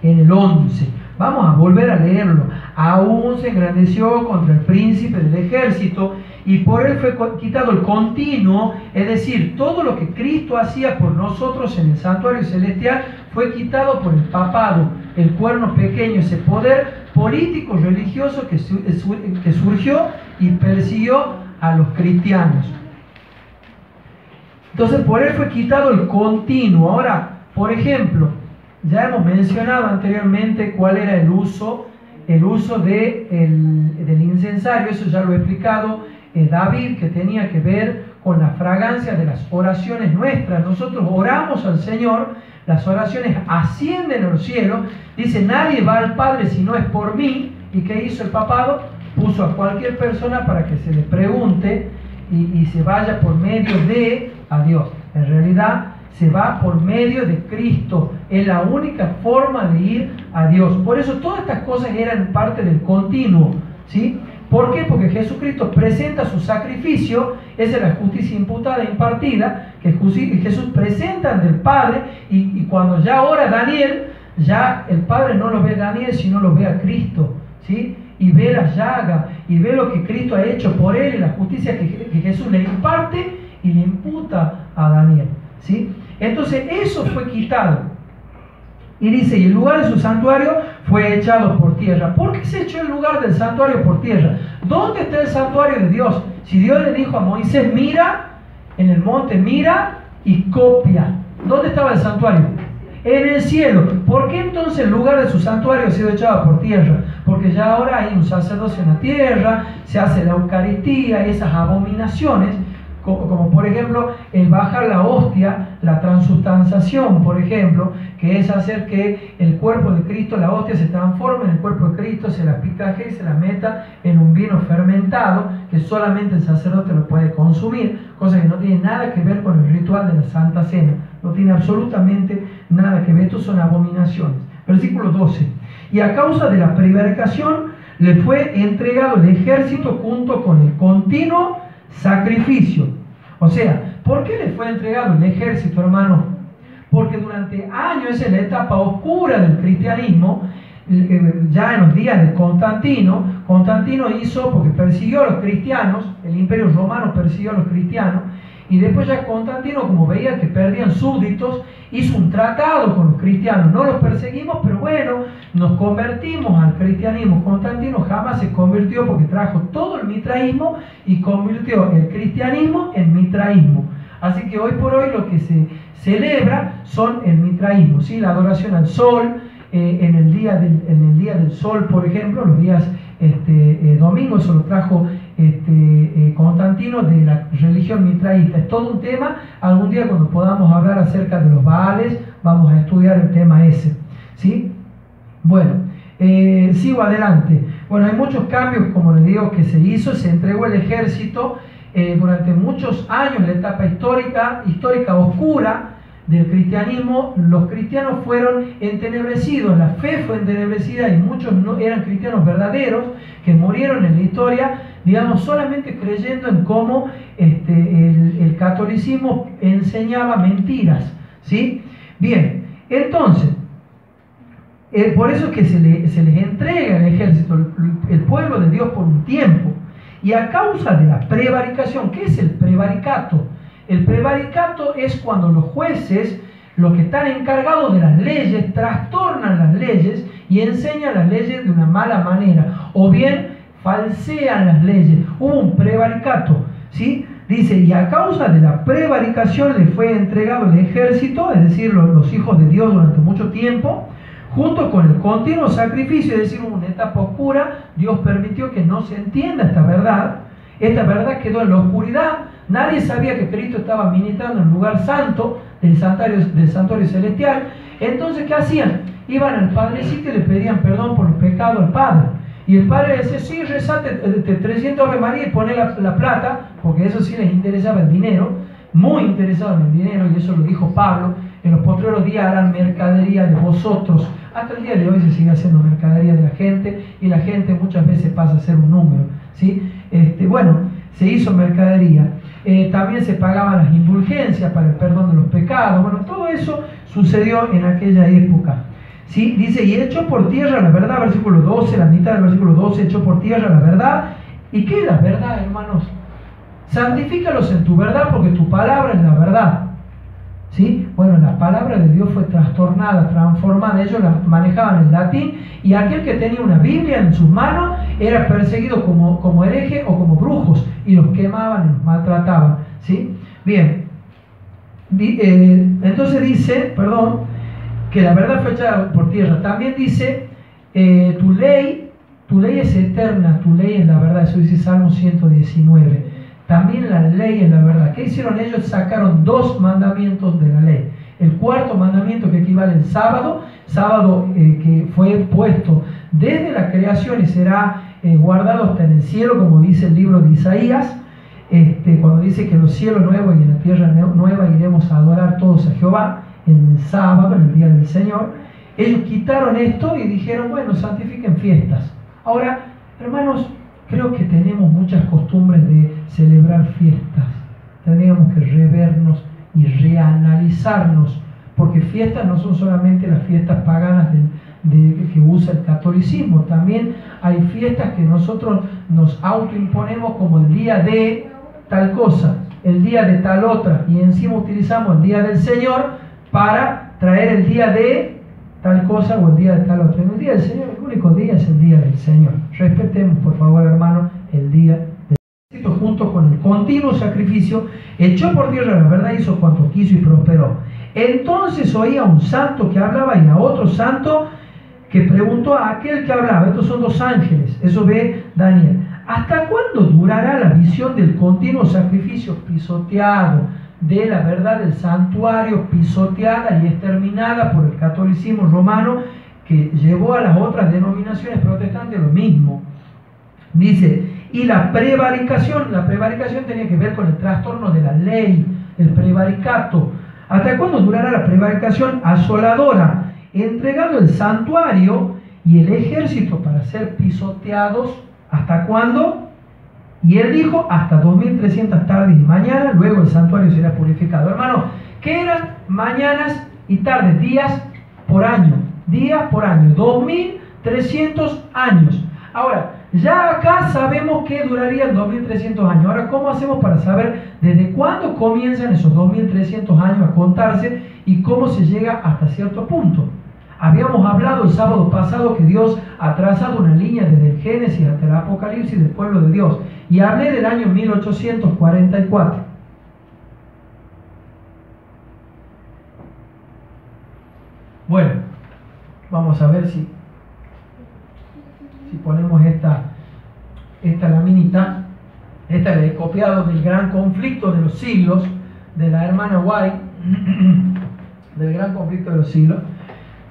en el 11. Vamos a volver a leerlo. Aún se engrandeció contra el príncipe del ejército y por él fue quitado el continuo, es decir, todo lo que Cristo hacía por nosotros en el santuario celestial fue quitado por el papado, el cuerno pequeño, ese poder político religioso que surgió y persiguió a los cristianos. Entonces por él fue quitado el continuo. Ahora, por ejemplo, ya hemos mencionado anteriormente cuál era el uso del incensario. Eso ya lo he explicado David, que tenía que ver con la fragancia de las oraciones nuestras. Nosotros oramos al Señor, las oraciones ascienden a los cielos. Dice, nadie va al Padre si no es por mí. ¿Y qué hizo el papado? Puso a cualquier persona para que se le pregunte y se vaya por medio de a Dios. En realidad se va por medio de Cristo. Es la única forma de ir a Dios. Por eso todas estas cosas eran parte del continuo, ¿sí? ¿Por qué? Porque Jesucristo presenta su sacrificio, esa es la justicia imputada e impartida, que Jesús presenta ante el Padre, y cuando ya ora Daniel, ya el Padre no lo ve a Daniel, sino lo ve a Cristo, ¿sí? Y ve la llaga, y ve lo que Cristo ha hecho por él, y la justicia que Jesús le imparte y le imputa a Daniel, ¿sí? Entonces eso fue quitado. Y dice, y el lugar de su santuario fue echado por tierra. ¿Por qué se echó el lugar del santuario por tierra? ¿Dónde está el santuario de Dios? Si Dios le dijo a Moisés, mira, en el monte, mira y copia. ¿Dónde estaba el santuario? En el cielo. ¿Por qué entonces el lugar de su santuario ha sido echado por tierra? Porque ya ahora hay un sacerdocio en la tierra, se hace la Eucaristía, esas abominaciones, como por ejemplo el bajar la hostia, la transustanciación, por ejemplo, que es hacer que el cuerpo de Cristo, la hostia, se transforme en el cuerpo de Cristo, se la picaje y se la meta en un vino fermentado, que solamente el sacerdote lo puede consumir, cosa que no tiene nada que ver con el ritual de la Santa Cena, no tiene absolutamente nada que ver. Estos son abominaciones. Versículo 12. Y a causa de la prevaricación le fue entregado el ejército junto con el continuo sacrificio. O sea, ¿por qué le fue entregado el ejército, hermano? Porque durante años, en la etapa oscura del cristianismo, ya en los días de Constantino hizo, porque persiguió a los cristianos, el imperio romano persiguió a los cristianos, y después ya Constantino, como veía que perdían súbditos, hizo un tratado con los cristianos. No los perseguimos, pero bueno, nos convertimos al cristianismo. Constantino jamás se convirtió porque trajo todo el mitraísmo y convirtió el cristianismo en mitraísmo. Así que hoy por hoy lo que se celebra son el mitraísmo, ¿sí? La adoración al sol, en el día del sol, por ejemplo, los días domingos, eso lo trajo Constantino de la religión mitraísta. Es todo un tema. Algún día, cuando podamos hablar acerca de los Baales, vamos a estudiar el tema ese, ¿sí? Bueno, sigo adelante. Bueno, hay muchos cambios, como les digo, que se hizo. Se entregó el ejército durante muchos años, la etapa histórica oscura del cristianismo. Los cristianos fueron entenebrecidos, la fe fue entenebrecida, y muchos no eran cristianos verdaderos que murieron en la historia, digamos, solamente creyendo en cómo el catolicismo enseñaba mentiras, ¿sí? Bien, entonces, por eso es que se les entrega el ejército, el pueblo de Dios, por un tiempo. Y a causa de la prevaricación. ¿Qué es el prevaricato? El prevaricato es cuando los jueces, los que están encargados de las leyes, trastornan las leyes y enseñan las leyes de una mala manera, o bien falsean las leyes. Hubo un prevaricato, ¿sí? Dice, y a causa de la prevaricación le fue entregado el ejército, es decir, los hijos de Dios durante mucho tiempo, junto con el continuo sacrificio. Es decir, una etapa oscura. Dios permitió que no se entienda esta verdad. Esta verdad quedó en la oscuridad. Nadie sabía que Cristo estaba ministrando en el lugar santo del santuario celestial. Entonces, ¿qué hacían? Iban al Padrecito y le pedían perdón por los pecados al Padre. Y el Padre decía, sí, rezate 300 Ave María y poné la plata, porque eso sí les interesaba el dinero. muy interesados en el dinero, y eso lo dijo Pablo: en los postreros días harán mercadería de vosotros. Hasta el día de hoy se sigue haciendo mercadería de la gente, y la gente muchas veces pasa a ser un número, ¿sí? Se hizo mercadería. También se pagaban las indulgencias para el perdón de los pecados. Bueno, todo eso sucedió en aquella época, ¿sí? Dice: y echó por tierra la verdad, versículo 12, la mitad del versículo 12, echó por tierra la verdad. ¿Y qué es la verdad, hermanos? Santifícalos en tu verdad, porque tu palabra es la verdad, ¿sí? Bueno, la palabra de Dios fue trastornada, transformada. Ellos la manejaban en latín, y aquel que tenía una Biblia en sus manos era perseguido como hereje o como brujos, y los quemaban y los maltrataban, ¿sí? Bien, entonces dice, que la verdad fue echada por tierra. También dice: tu ley es eterna, tu ley es la verdad. Eso dice Salmo 119. También la ley es la verdad. ¿Qué hicieron ellos? Sacaron 2 mandamientos de la ley. El cuarto mandamiento, que equivale al sábado, que fue puesto desde la creación y será guardado hasta en el cielo, como dice el libro de Isaías, cuando dice que en los cielos nuevos y en la tierra nueva iremos a adorar todos a Jehová en el sábado, en el día del Señor. Ellos quitaron esto y dijeron: bueno, santifiquen fiestas. Ahora, hermanos, creo que tenemos muchas costumbres de celebrar fiestas. Tendríamos que revernos y reanalizarnos, porque fiestas no son solamente las fiestas paganas que usa el catolicismo. También hay fiestas que nosotros nos autoimponemos, como el día de tal cosa, el día de tal otra, y encima utilizamos el día del Señor para traer el día de tal cosa o el día de tal otra. En el día del Señor, el único día es el día del Señor. Respetemos, por favor, hermano, el día del Señor. Junto con el continuo sacrificio, echó por tierra la verdad, hizo cuanto quiso y prosperó. Entonces oía a un santo que hablaba y a otro santo que preguntó a aquel que hablaba. Estos son 2 ángeles, eso ve Daniel: ¿hasta cuándo durará la visión del continuo sacrificio pisoteado, de la verdad del santuario pisoteada y exterminada por el catolicismo romano, que llevó a las otras denominaciones protestantes lo mismo? Dice: y la prevaricación tenía que ver con el trastorno de la ley, el prevaricato. ¿Hasta cuándo durará la prevaricación asoladora, entregado el santuario y el ejército para ser pisoteados? ¿Hasta cuándo? Y él dijo: hasta 2300 tardes y mañanas, luego el santuario será purificado. Hermano, ¿qué eran mañanas y tardes? Días por año, 2300 años. Ahora, ya acá sabemos que durarían 2300 años. Ahora, ¿cómo hacemos para saber desde cuándo comienzan esos 2300 años a contarse y cómo se llega hasta cierto punto? Habíamos hablado el sábado pasado que Dios ha trazado una línea desde el Génesis hasta el Apocalipsis del pueblo de Dios, y hablé del año 1844. Bueno, vamos a ver si ponemos esta laminita. Esta la he copiado del Gran Conflicto de los Siglos, de la hermana White, del Gran Conflicto de los Siglos.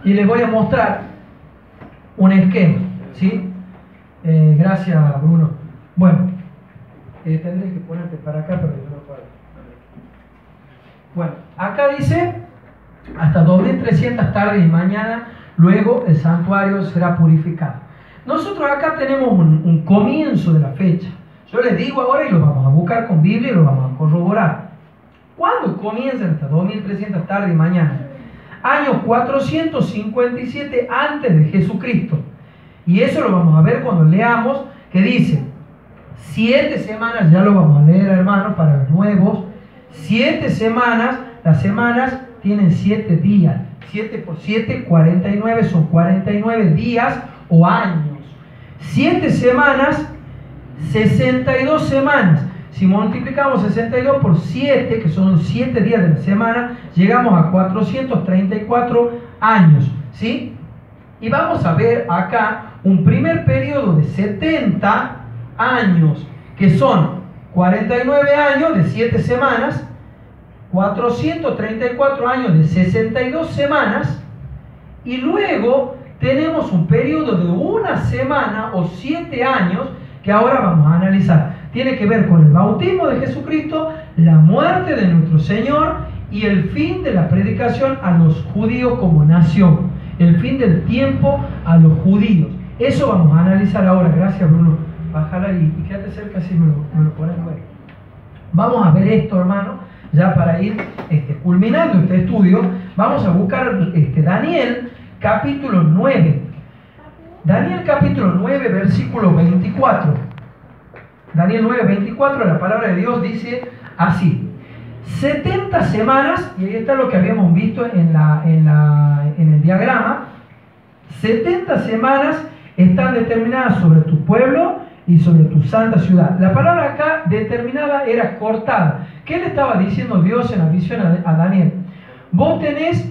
Y les voy a mostrar un esquema, ¿sí? Gracias, Bruno. Bueno, tendré que ponerte para acá, pero yo no puedo. Bueno, acá dice: hasta 2300 tardes y mañana, luego el santuario será purificado. Nosotros acá tenemos un comienzo de la fecha. Yo les digo ahora, y lo vamos a buscar con Biblia y lo vamos a corroborar. ¿Cuándo comienzan hasta 2300 tardes y mañana? Año 457 antes de Jesucristo. Y eso lo vamos a ver cuando leamos, que dice 7 semanas, ya lo vamos a leer, hermanos, para los nuevos. 7 semanas, las semanas tienen 7 días. 7 por 7, 49, son 49 días o años. 7 semanas, 62 semanas. Si multiplicamos 62 por 7, que son 7 días de la semana, llegamos a 434 años, ¿sí? Y vamos a ver acá un primer periodo de 70 años, que son 49 años de 7 semanas, 434 años de 62 semanas, y luego tenemos un periodo de 1 semana o 7 años que ahora vamos a analizar. Tiene que ver con el bautismo de Jesucristo, la muerte de nuestro Señor y el fin de la predicación a los judíos como nación. El fin del tiempo a los judíos. Eso vamos a analizar ahora. Gracias, Bruno. Bájala y quédate cerca si me lo pones luego. Vamos a ver esto, hermano, ya para ir culminando este estudio. Vamos a buscar Daniel capítulo 9. Daniel capítulo 9, versículo 24. Daniel 9, 24, la palabra de Dios dice así: 70 semanas, y ahí está lo que habíamos visto en el diagrama. 70 semanas están determinadas sobre tu pueblo y sobre tu santa ciudad. La palabra acá determinada era cortada. ¿Qué le estaba diciendo Dios en la visión a Daniel? Vos tenés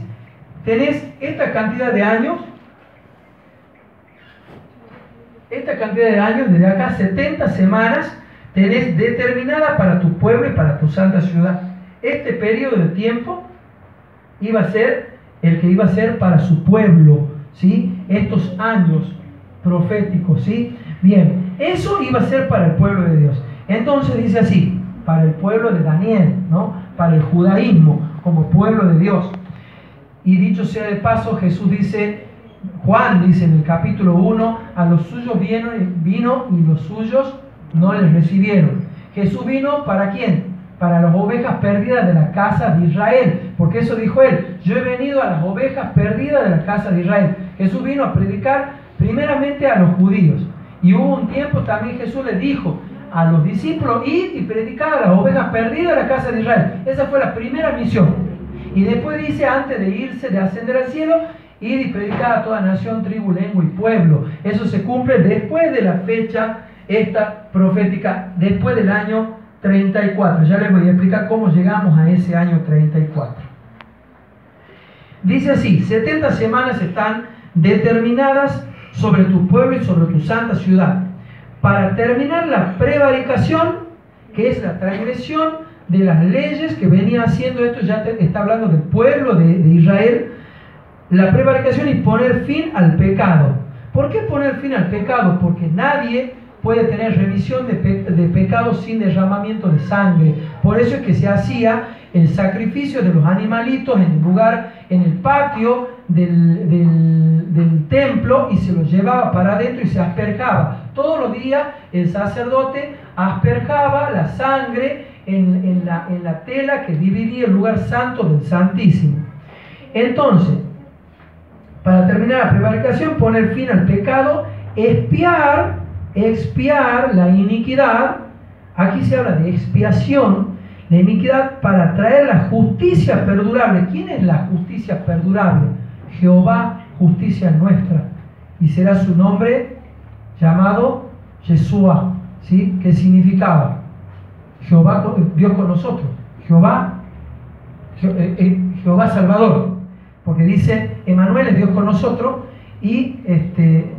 esta cantidad de años, desde acá 70 semanas, tenés determinada para tu pueblo y para tu santa ciudad. Este periodo de tiempo iba a ser el que iba a ser para su pueblo, ¿sí? Estos años proféticos, ¿sí? Bien, eso iba a ser para el pueblo de Dios. Entonces dice así, para el pueblo de Daniel, ¿no? Para el judaísmo como pueblo de Dios. Y dicho sea de paso, Jesús dice, Juan dice en el capítulo 1, a los suyos vino y los suyos no les recibieron. Jesús vino ¿para quién? Para las ovejas perdidas de la casa de Israel, porque eso dijo él, yo he venido a las ovejas perdidas de la casa de Israel. Jesús vino a predicar primeramente a los judíos, y hubo un tiempo también Jesús les dijo a los discípulos, id y predicad a las ovejas perdidas de la casa de Israel. Esa fue la primera misión, y después dice, antes de irse, de ascender al cielo, id y predicad a toda nación, tribu, lengua y pueblo. Eso se cumple después de la fecha esta profética, después del año 34. Ya les voy a explicar cómo llegamos a ese año 34. Dice así, 70 semanas están determinadas sobre tu pueblo y sobre tu santa ciudad, para terminar la prevaricación, que es la transgresión de las leyes que venía haciendo. Esto ya está hablando del pueblo de Israel, la prevaricación, y poner fin al pecado. ¿Por qué poner fin al pecado? Porque nadie puede tener remisión de pecados sin derramamiento de sangre. Por eso es que se hacía el sacrificio de los animalitos en el lugar, en el patio del templo, y se los llevaba para adentro y se asperjaba. Todos los días el sacerdote asperjaba la sangre en la tela que dividía el lugar santo del santísimo. Entonces, para terminar la prevaricación, poner fin al pecado, expiar la iniquidad. Aquí se habla de expiación, la iniquidad, para traer la justicia perdurable. ¿Quién es la justicia perdurable? Jehová, justicia nuestra, y será su nombre llamado Yeshua, ¿sí? ¿Qué significaba? Jehová, Dios con nosotros, Jehová Salvador, porque dice Emanuel es Dios con nosotros, y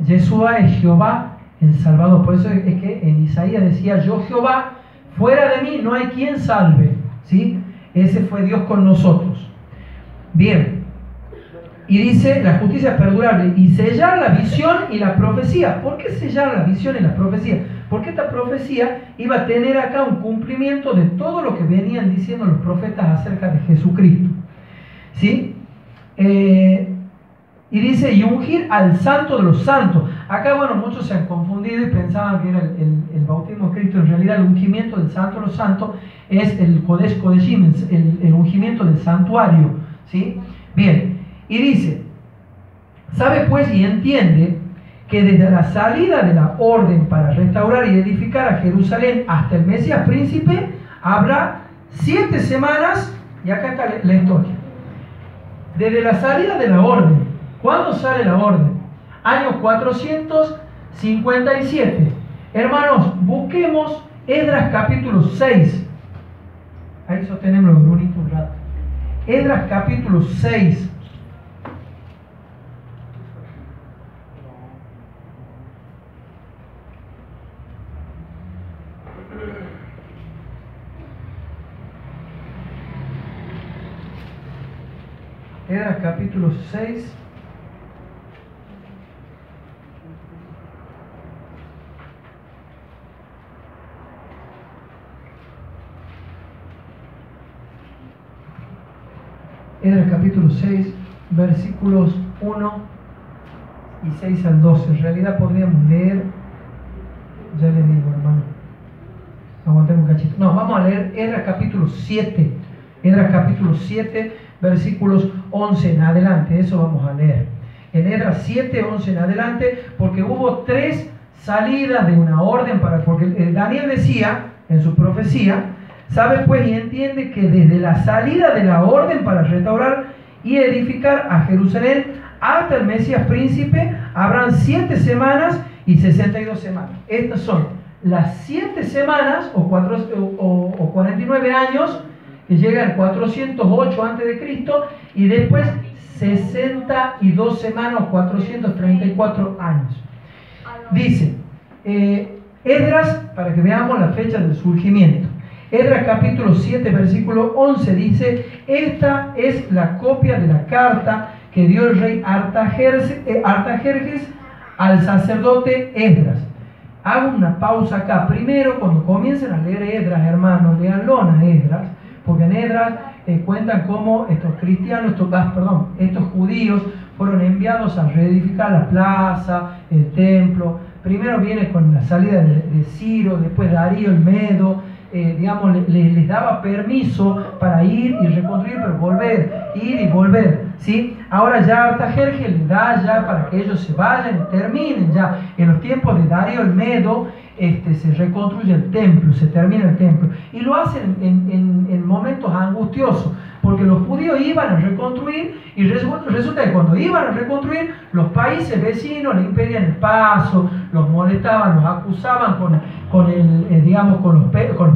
Yeshua es Jehová el Salvador. Por eso es que en Isaías decía, yo Jehová, fuera de mí no hay quien salve, ¿sí? Ese fue Dios con nosotros. Bien, y dice la justicia perdurable, y sellar la visión y la profecía. ¿Por qué sellar la visión y la profecía? Porque esta profecía iba a tener acá un cumplimiento de todo lo que venían diciendo los profetas acerca de Jesucristo, ¿sí? Y dice, y ungir al santo de los santos. Acá, bueno, muchos se han confundido y pensaban que era el bautismo de Cristo. En realidad, el ungimiento del santo de los santos es el Kodesh Kodeshim, el ungimiento del santuario, ¿sí? Bien, y dice, sabe pues y entiende que desde la salida de la orden para restaurar y edificar a Jerusalén hasta el Mesías príncipe, habrá 7 semanas, y acá está la historia. Desde la salida de la orden, ¿cuándo sale la orden? Año 457. Hermanos, busquemos Esdras capítulo 6. Ahí sostenemos los Brunito un rato. Esdras capítulo 6. Esdras capítulo 6. Esdras capítulo 6, versículos 1 y 6 al 12. En realidad podríamos leer, ya les digo, hermano, aguantar un cachito. No, vamos a leer Esdras capítulo 7. Esdras capítulo 7, versículos 11 en adelante. Eso vamos a leer. En Esdras 7, 11 en adelante, porque hubo 3 salidas de una orden para... Porque Daniel decía en su profecía, sabe pues y entiende que desde la salida de la orden para restaurar y edificar a Jerusalén hasta el Mesías príncipe, habrán 7 semanas y 62 semanas. Estas son las 7 semanas o 49 años que llegan al 408 a.C. y después 62 semanas o 434 años. Dice Esdras, para que veamos la fecha del surgimiento. Esdras capítulo 7, versículo 11 dice: esta es la copia de la carta que dio el rey Artajerjes al sacerdote Esdras. Hago una pausa acá. Primero, cuando comiencen a leer Esdras, hermanos, leanlo a Esdras, porque en Esdras cuentan cómo estos cristianos, estos judíos fueron enviados a reedificar la plaza, el templo. Primero viene con la salida de Ciro, después Darío el Medo, les daba permiso para ir y reconstruir, pero volver, ir y volver, ¿sí? Ahora ya Artajerjes les da ya para que ellos se vayan y terminen ya. En los tiempos de Darío el Medo se reconstruye el templo, se termina el templo. Y lo hacen en momentos angustiosos, porque los judíos iban a reconstruir y resulta que cuando iban a reconstruir, los países vecinos les impedían el paso, los molestaban, los acusaban con los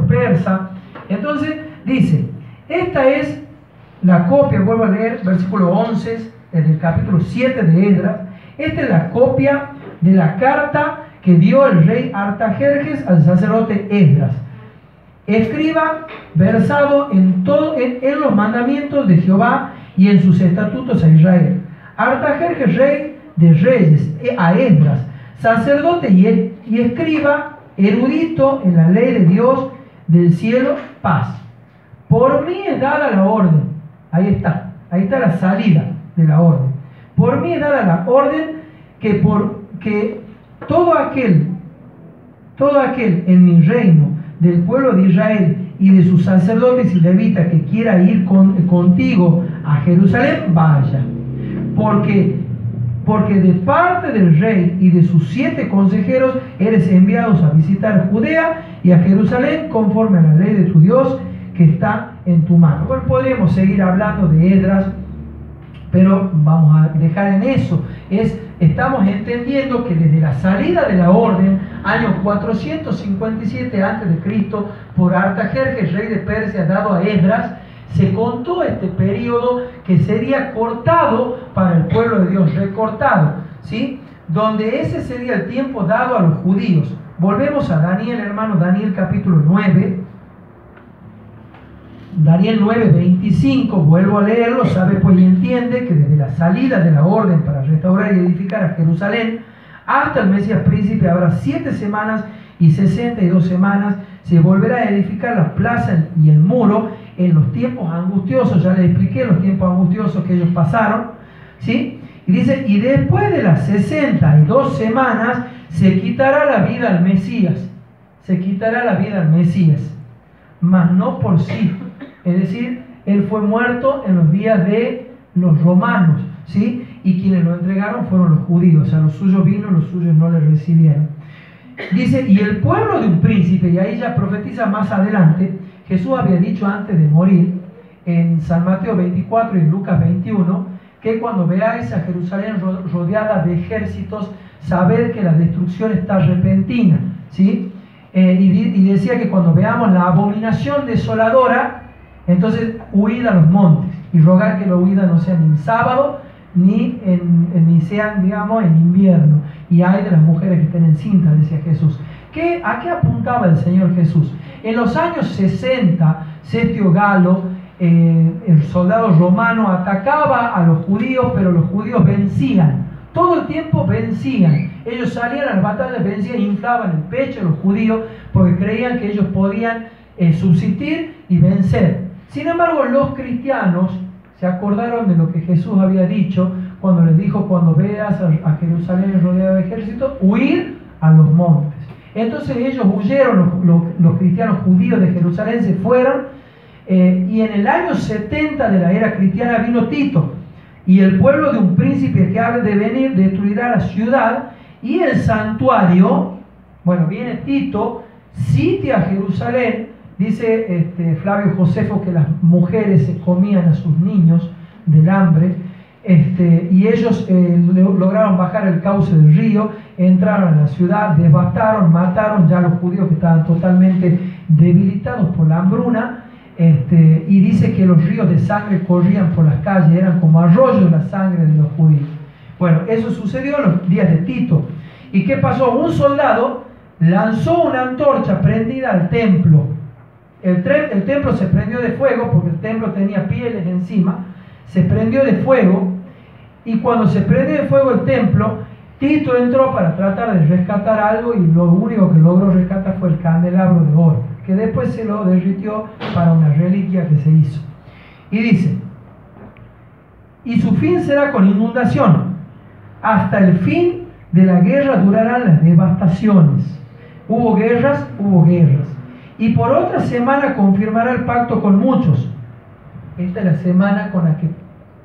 persas. Entonces dice, esta es la copia, vuelvo a leer, versículo 11 del capítulo 7 de Esdras. Esta es la copia de la carta que dio el rey Artajerjes al sacerdote Esdras, escriba versado en los mandamientos de Jehová y en sus estatutos a Israel. Artajerjes, rey de reyes, a Esdras, sacerdote y escriba, erudito en la ley de Dios del cielo, paz. Por mí es dada la orden. Ahí está la salida de la orden. Por mí es dada la orden que todo aquel en mi reino del pueblo de Israel y de sus sacerdotes y levitas que quiera ir contigo a Jerusalén, vaya. Porque de parte del rey y de sus 7 consejeros eres enviados a visitar Judea y a Jerusalén conforme a la ley de tu Dios que está en tu mano. Bueno, podríamos seguir hablando de Esdras, pero vamos a dejar en eso. Estamos entendiendo que desde la salida de la orden, año 457 a.C., por Artajerjes, rey de Persia, dado a Esdras, se contó este periodo que sería cortado para el pueblo de Dios, recortado, ¿sí? Donde ese sería el tiempo dado a los judíos. Volvemos a Daniel, hermano, Daniel capítulo 9. Daniel 9:25, vuelvo a leerlo, sabe pues y entiende que desde la salida de la orden para restaurar y edificar a Jerusalén hasta el Mesías príncipe habrá 7 semanas y 62 semanas, se volverá a edificar la plaza y el muro en los tiempos angustiosos. Ya les expliqué los tiempos angustiosos que ellos pasaron, ¿sí? Y dice, y después de las 62 semanas se quitará la vida al Mesías, mas no por sí. Es decir, él fue muerto en los días de los romanos, ¿sí? Y quienes lo entregaron fueron los judíos. O sea, los suyos vino, los suyos no le recibieron. Dice, y el pueblo de un príncipe, y ahí ya profetiza más adelante, Jesús había dicho antes de morir, en San Mateo 24 y en Lucas 21, que cuando veáis a Jerusalén rodeada de ejércitos, sabed que la destrucción está repentina, ¿sí? Y decía que cuando veamos la abominación desoladora, entonces huid a los montes y rogar que la huida no sea ni en sábado ni sean, digamos, en invierno. Y hay de las mujeres que estén encintas, decía Jesús. ¿A qué apuntaba el Señor Jesús? En los años 60, Setio Galo, el soldado romano, atacaba a los judíos, pero los judíos vencían. Todo el tiempo vencían. Ellos salían a las batallas, vencían, inflaban el pecho de los judíos porque creían que ellos podían subsistir y vencer. Sin embargo, los cristianos, se acordaron de lo que Jesús había dicho cuando les dijo: cuando veas a Jerusalén rodeado de ejército, huir a los montes. Entonces ellos huyeron, los cristianos judíos de Jerusalén se fueron, y en el año 70 de la era cristiana vino Tito, y el pueblo de un príncipe que ha de venir destruirá la ciudad y el santuario. Bueno, viene Tito, sitia a Jerusalén. Dice Flavio Josefo que las mujeres se comían a sus niños del hambre, y ellos lograron bajar el cauce del río, entraron a la ciudad, devastaron, mataron ya a los judíos que estaban totalmente debilitados por la hambruna, y dice que los ríos de sangre corrían por las calles, eran como arroyos la sangre de los judíos. Bueno, eso sucedió en los días de Tito. ¿Y qué pasó? Un soldado lanzó una antorcha prendida al templo. El templo se prendió de fuego porque el templo tenía pieles encima. Se prendió de fuego, y cuando se prendió de fuego el templo, Tito entró para tratar de rescatar algo, y lo único que logró rescatar fue el candelabro de oro, que después se lo derritió para una reliquia que se hizo. Y dice: y su fin será con inundación. Hasta el fin de la guerra durarán las devastaciones. Hubo guerras. Y por otra semana confirmará el pacto con muchos. Esta es la semana con la que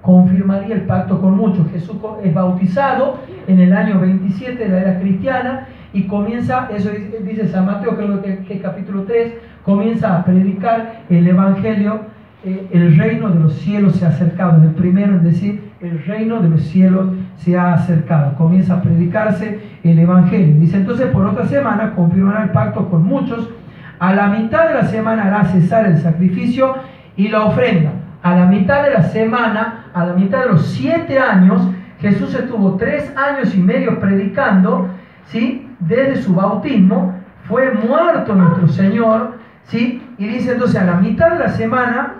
confirmaría el pacto con muchos. Jesús es bautizado en el año 27 de la era cristiana, y comienza, eso dice San Mateo, creo que es capítulo 3, comienza a predicar el evangelio. El reino de los cielos se ha acercado. Es el primero en decir: el reino de los cielos se ha acercado. Comienza a predicarse el evangelio. Dice: entonces por otra semana confirmará el pacto con muchos. A la mitad de la semana hará cesar el sacrificio y la ofrenda. A la mitad de la semana, a la mitad de los 7 años, Jesús estuvo 3 años y medio predicando, ¿sí? Desde su bautismo. Fue muerto nuestro Señor, ¿sí? Y dice entonces: a la mitad de la semana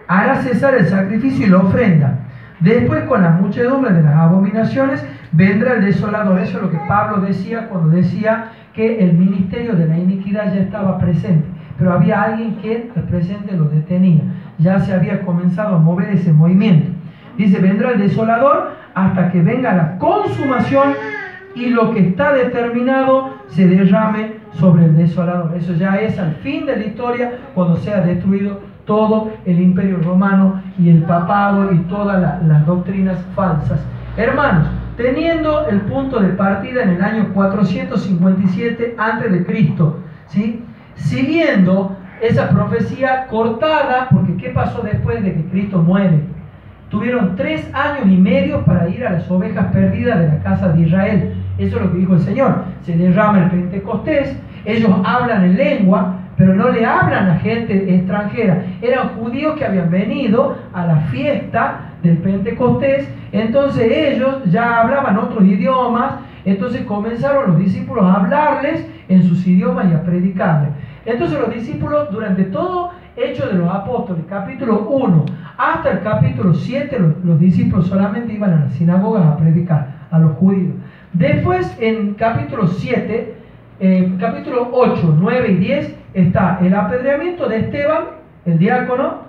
hará cesar el sacrificio y la ofrenda. Después, con la muchedumbre de las abominaciones, vendrá el desolador. Eso es lo que Pablo decía cuando decía que el ministerio de la iniquidad ya estaba presente, pero había alguien que el presente lo detenía. Ya se había comenzado a mover ese movimiento. Dice: vendrá el desolador hasta que venga la consumación, y lo que está determinado se derrame sobre el desolador. Eso ya es al fin de la historia, cuando sea destruido todo el imperio romano y el papado y todas las doctrinas falsas. Hermanos, teniendo el punto de partida en el año 457 a.C., ¿sí? Siguiendo esa profecía cortada, porque ¿qué pasó después de que Cristo muere? Tuvieron 3 años y medio para ir a las ovejas perdidas de la casa de Israel. Eso es lo que dijo el Señor. Se derrama el Pentecostés, ellos hablan en lengua, pero no le hablan a gente extranjera. Eran judíos que habían venido a la fiesta del Pentecostés, entonces ellos ya hablaban otros idiomas. Entonces comenzaron los discípulos a hablarles en sus idiomas y a predicarles. Entonces los discípulos, durante todo Hechos de los Apóstoles, capítulo 1 hasta el capítulo 7, los discípulos solamente iban a las sinagogas a predicar a los judíos. Después, en capítulo 7, capítulo 8, 9 y 10, está el apedreamiento de Esteban, el diácono,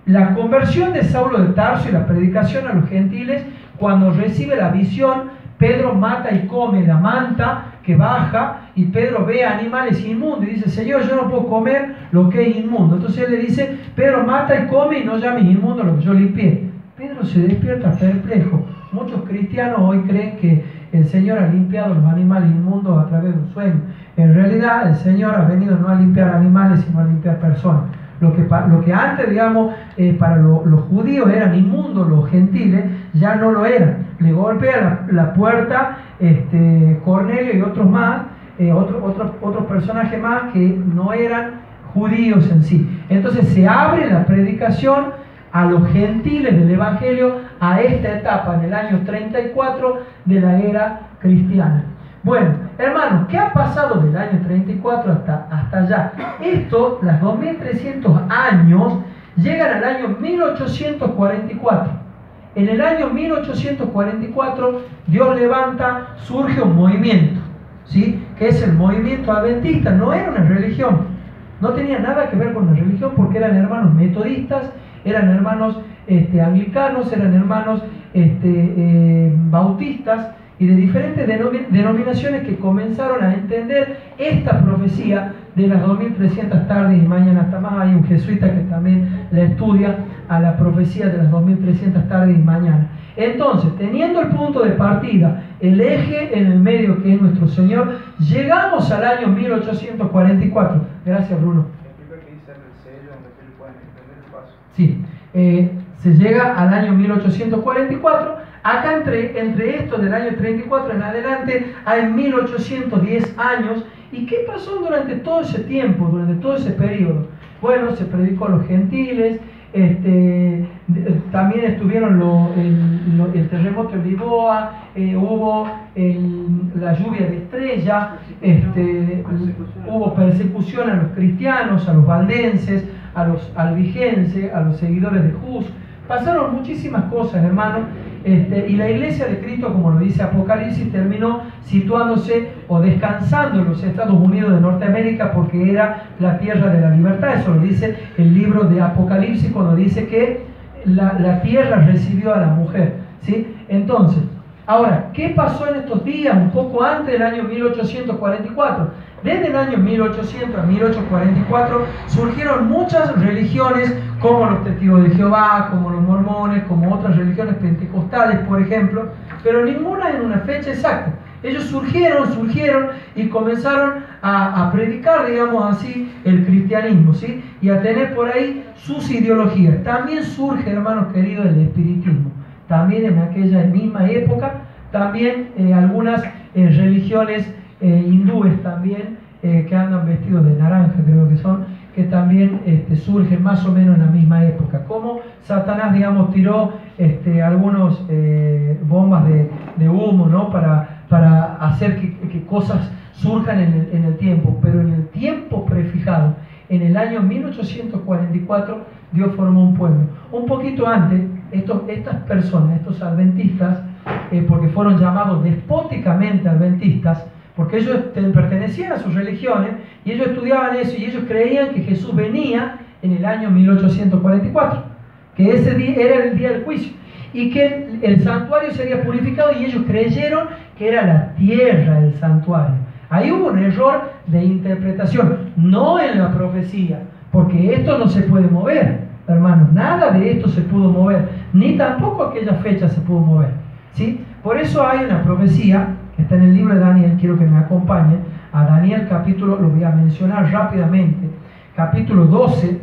la conversión de Saulo de Tarso y la predicación a los gentiles. Cuando recibe la visión, Pedro mata y come la manta que baja, y Pedro ve animales inmundos y dice: Señor, yo no puedo comer lo que es inmundo. Entonces él le dice: Pedro, mata y come, y no llames inmundo lo que yo limpié. Pedro se despierta perplejo. Muchos cristianos hoy creen que el Señor ha limpiado los animales inmundos a través de un sueño. En realidad el Señor ha venido no a limpiar animales, sino a limpiar personas. Lo que antes, digamos, para los judíos eran inmundos, los gentiles ya no lo eran. Le golpea la puerta Cornelio y otros más, otros personajes más que no eran judíos en sí. Entonces se abre la predicación a los gentiles del Evangelio a esta etapa, en el año 34 de la era cristiana. Bueno, hermanos, ¿qué ha pasado del año 34 hasta allá? Esto, las 2300 años, llegan al año 1844. En el año 1844, Dios levanta, surge un movimiento, ¿sí? Que es el movimiento adventista. No era una religión, no tenía nada que ver con la religión, porque eran hermanos metodistas, eran hermanos anglicanos, eran hermanos bautistas y de diferentes denominaciones que comenzaron a entender esta profecía de las 2300 tardes y mañanas. Hasta más hay un jesuita que también la estudia, a la profecía de las 2300 tardes y mañanas. Entonces, teniendo el punto de partida, el eje en el medio que es nuestro Señor, llegamos al año 1844. Gracias, Bruno. Sí, se llega al año 1844. Acá entre esto del año 34 en adelante hay 1810 años. ¿Y qué pasó durante todo ese tiempo, durante todo ese periodo? Bueno, se predicó a los gentiles, también estuvieron el terremoto de Lisboa, hubo la lluvia de estrella, hubo persecución a los cristianos, a los valdenses, a los albigenses, a los seguidores de Hus. Pasaron muchísimas cosas, hermanos, y la iglesia de Cristo, como lo dice Apocalipsis, terminó situándose o descansando en los Estados Unidos de Norteamérica porque era la tierra de la libertad. Eso lo dice el libro de Apocalipsis cuando dice que la tierra recibió a la mujer, ¿sí? Entonces, ahora, ¿qué pasó en estos días, un poco antes del año 1844? Desde el año 1800 a 1844 surgieron muchas religiones como los testigos de Jehová, como los mormones, como otras religiones pentecostales, por ejemplo, pero ninguna en una fecha exacta. Ellos surgieron y comenzaron a predicar, digamos así, el cristianismo, ¿sí? Y a tener por ahí sus ideologías. También surge, hermanos queridos, el espiritismo. También en aquella misma época, también algunas religiones hindúes también, que andan vestidos de naranja, creo que son, que también surgen más o menos en la misma época. Como Satanás, digamos, tiró algunos bombas de humo, ¿no? para hacer que cosas surjan en el tiempo, pero en el tiempo prefijado, en el año 1844, Dios formó un pueblo. Un poquito antes, estas personas, estos adventistas, porque fueron llamados despóticamente adventistas, porque ellos pertenecían a sus religiones y ellos estudiaban eso y ellos creían que Jesús venía en el año 1844, que ese día era el día del juicio y que el santuario sería purificado, y ellos creyeron que era la tierra el santuario. Ahí hubo un error de interpretación, no en la profecía, porque esto no se puede mover, hermanos, nada de esto se pudo mover, ni tampoco aquella fecha se pudo mover, ¿sí? Por eso hay una profecía que está en el libro de Daniel. Quiero que me acompañen a Daniel capítulo, lo voy a mencionar rápidamente, capítulo 12,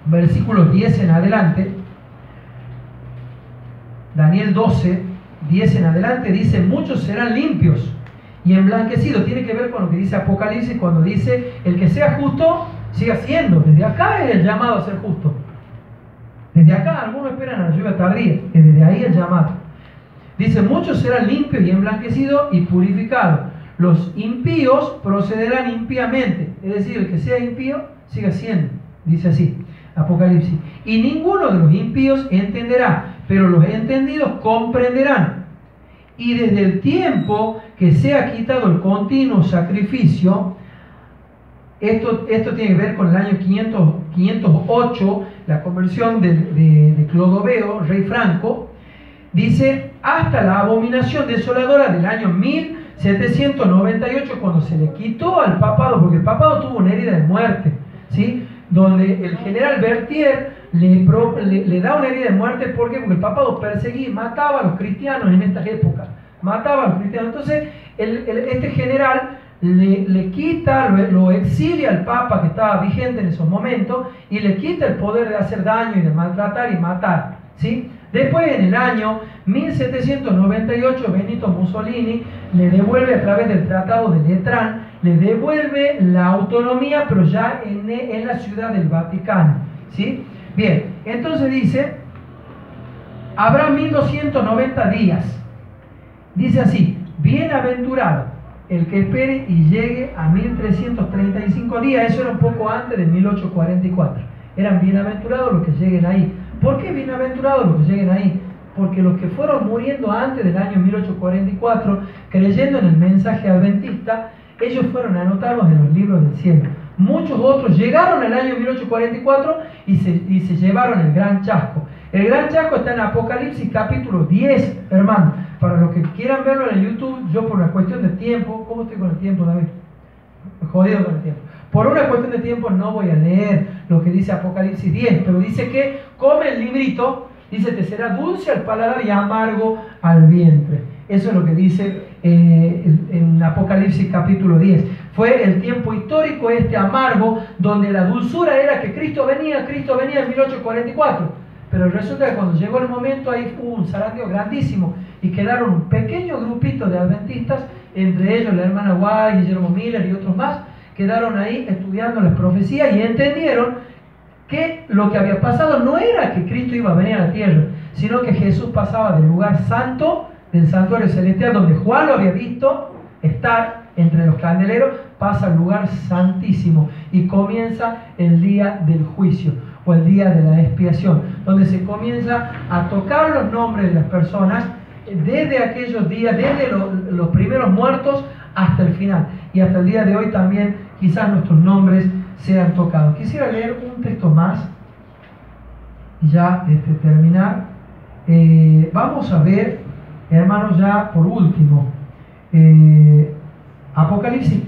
versículos 10 en adelante. Daniel 12, 10 en adelante dice: muchos serán limpios y emblanquecidos. Tiene que ver con lo que dice Apocalipsis cuando dice: el que sea justo, siga siendo. Desde acá es el llamado a ser justo. Desde acá algunos esperan a la lluvia tardía, que desde ahí el llamado. Dice: muchos serán limpios y emblanquecidos y purificados. Los impíos procederán impíamente. Es decir, el que sea impío, siga siendo. Dice así, Apocalipsis. Y ninguno de los impíos entenderá, pero los entendidos comprenderán. Y desde el tiempo que sea quitado el continuo sacrificio, esto tiene que ver con el año 508, la conversión de Clodoveo, rey Franco, dice, hasta la abominación desoladora del año 1798, cuando se le quitó al papado, porque el papado tuvo una herida de muerte, ¿sí? Donde el general Berthier le da una herida de muerte. ¿Por qué? Porque el papado perseguía y mataba a los cristianos en estas épocas, mataba a los cristianos. Entonces este general le quita, lo exilia al papa que estaba vigente en esos momentos, y le quita el poder de hacer daño y de maltratar y matar, ¿sí? Después, en el año 1798, Benito Mussolini le devuelve, a través del Tratado de Letrán, le devuelve la autonomía, pero ya en la ciudad del Vaticano, ¿sí? Bien, entonces dice, habrá 1290 días. Dice así: bienaventurado el que espere y llegue a 1335 días. Eso era un poco antes de 1844. Eran bienaventurados los que lleguen ahí. ¿Por qué bienaventurados los que lleguen ahí? Porque los que fueron muriendo antes del año 1844, creyendo en el mensaje adventista, ellos fueron anotados en los libros del cielo. Muchos otros llegaron el año 1844 y se llevaron el gran chasco. El gran chasco está en Apocalipsis capítulo 10, hermano. Para los que quieran verlo en el YouTube, yo por una cuestión de tiempo, ¿cómo estoy con el tiempo, David? Jodido con el tiempo. Por una cuestión de tiempo no voy a leer lo que dice Apocalipsis 10, pero dice que come el librito, dice te será dulce al paladar y amargo al vientre. Eso es lo que dice en Apocalipsis capítulo 10. Fue el tiempo histórico amargo, donde la dulzura era que Cristo venía en 1844. Pero resulta que cuando llegó el momento, ahí hubo un zarandeo grandísimo y quedaron un pequeño grupito de adventistas, entre ellos la hermana White, Guillermo Miller y otros más, quedaron ahí estudiando las profecías y entendieron que lo que había pasado no era que Cristo iba a venir a la tierra, sino que Jesús pasaba del lugar santo, del santuario celestial, donde Juan lo había visto estar entre los candeleros, pasa al lugar santísimo y comienza el día del juicio o el día de la expiación, donde se comienza a tocar los nombres de las personas desde aquellos días, desde los primeros muertos hasta el final. Y hasta el día de hoy también quizás nuestros nombres sean tocados. Quisiera leer un texto más y ya vamos a ver, hermanos, ya por último, Apocalipsis,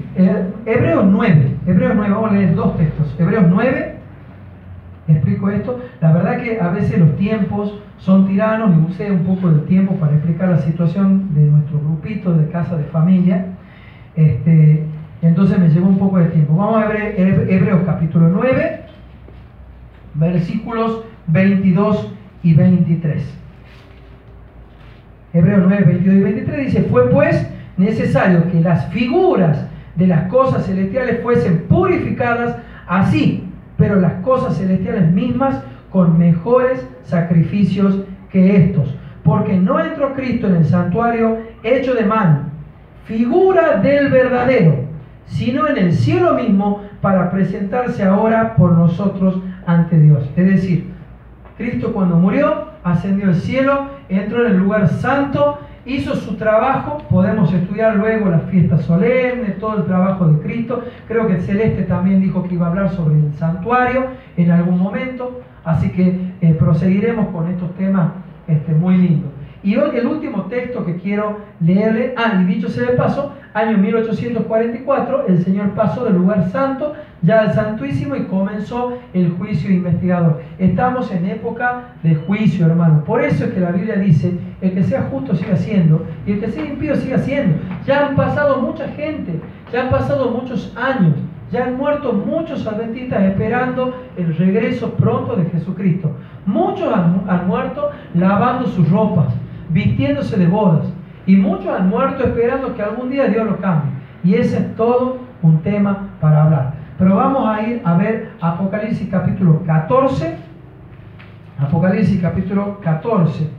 Hebreos 9, vamos a leer dos textos. Hebreos 9, explico esto. La verdad que a veces los tiempos son tiranos y usé un poco de tiempo para explicar la situación de nuestro grupito de casa de familia. Entonces me llevó un poco de tiempo. Vamos a ver Hebreos capítulo 9, versículos 22 y 23. Hebreos 9, 22 y 23 dice: fue pues necesario que las figuras de las cosas celestiales fuesen purificadas así, pero las cosas celestiales mismas con mejores sacrificios que estos, porque no entró Cristo en el santuario hecho de mano, figura del verdadero, sino en el cielo mismo, para presentarse ahora por nosotros ante Dios. Es decir, Cristo cuando murió, ascendió al cielo, entró en el lugar santo, hizo su trabajo. Podemos estudiar luego las fiestas solemnes, todo el trabajo de Cristo. Creo que Celeste también dijo que iba a hablar sobre el santuario en algún momento, así que proseguiremos con estos temas muy lindos. Y hoy el último texto que quiero leerle, y dicho sea de paso, año 1844, el Señor pasó del lugar santo ya al santuísimo y comenzó el juicio investigador. Estamos en época de juicio, hermano. Por eso es que la Biblia dice: el que sea justo siga siendo y el que sea impío siga siendo. Ya han pasado mucha gente, ya han pasado muchos años, ya han muerto muchos adventistas esperando el regreso pronto de Jesucristo. Muchos han muerto lavando sus ropas, vistiéndose de bodas, y muchos han muerto esperando que algún día Dios lo cambie. Y ese es todo un tema para hablar. Pero vamos a ir a ver Apocalipsis capítulo 14. Apocalipsis capítulo 14.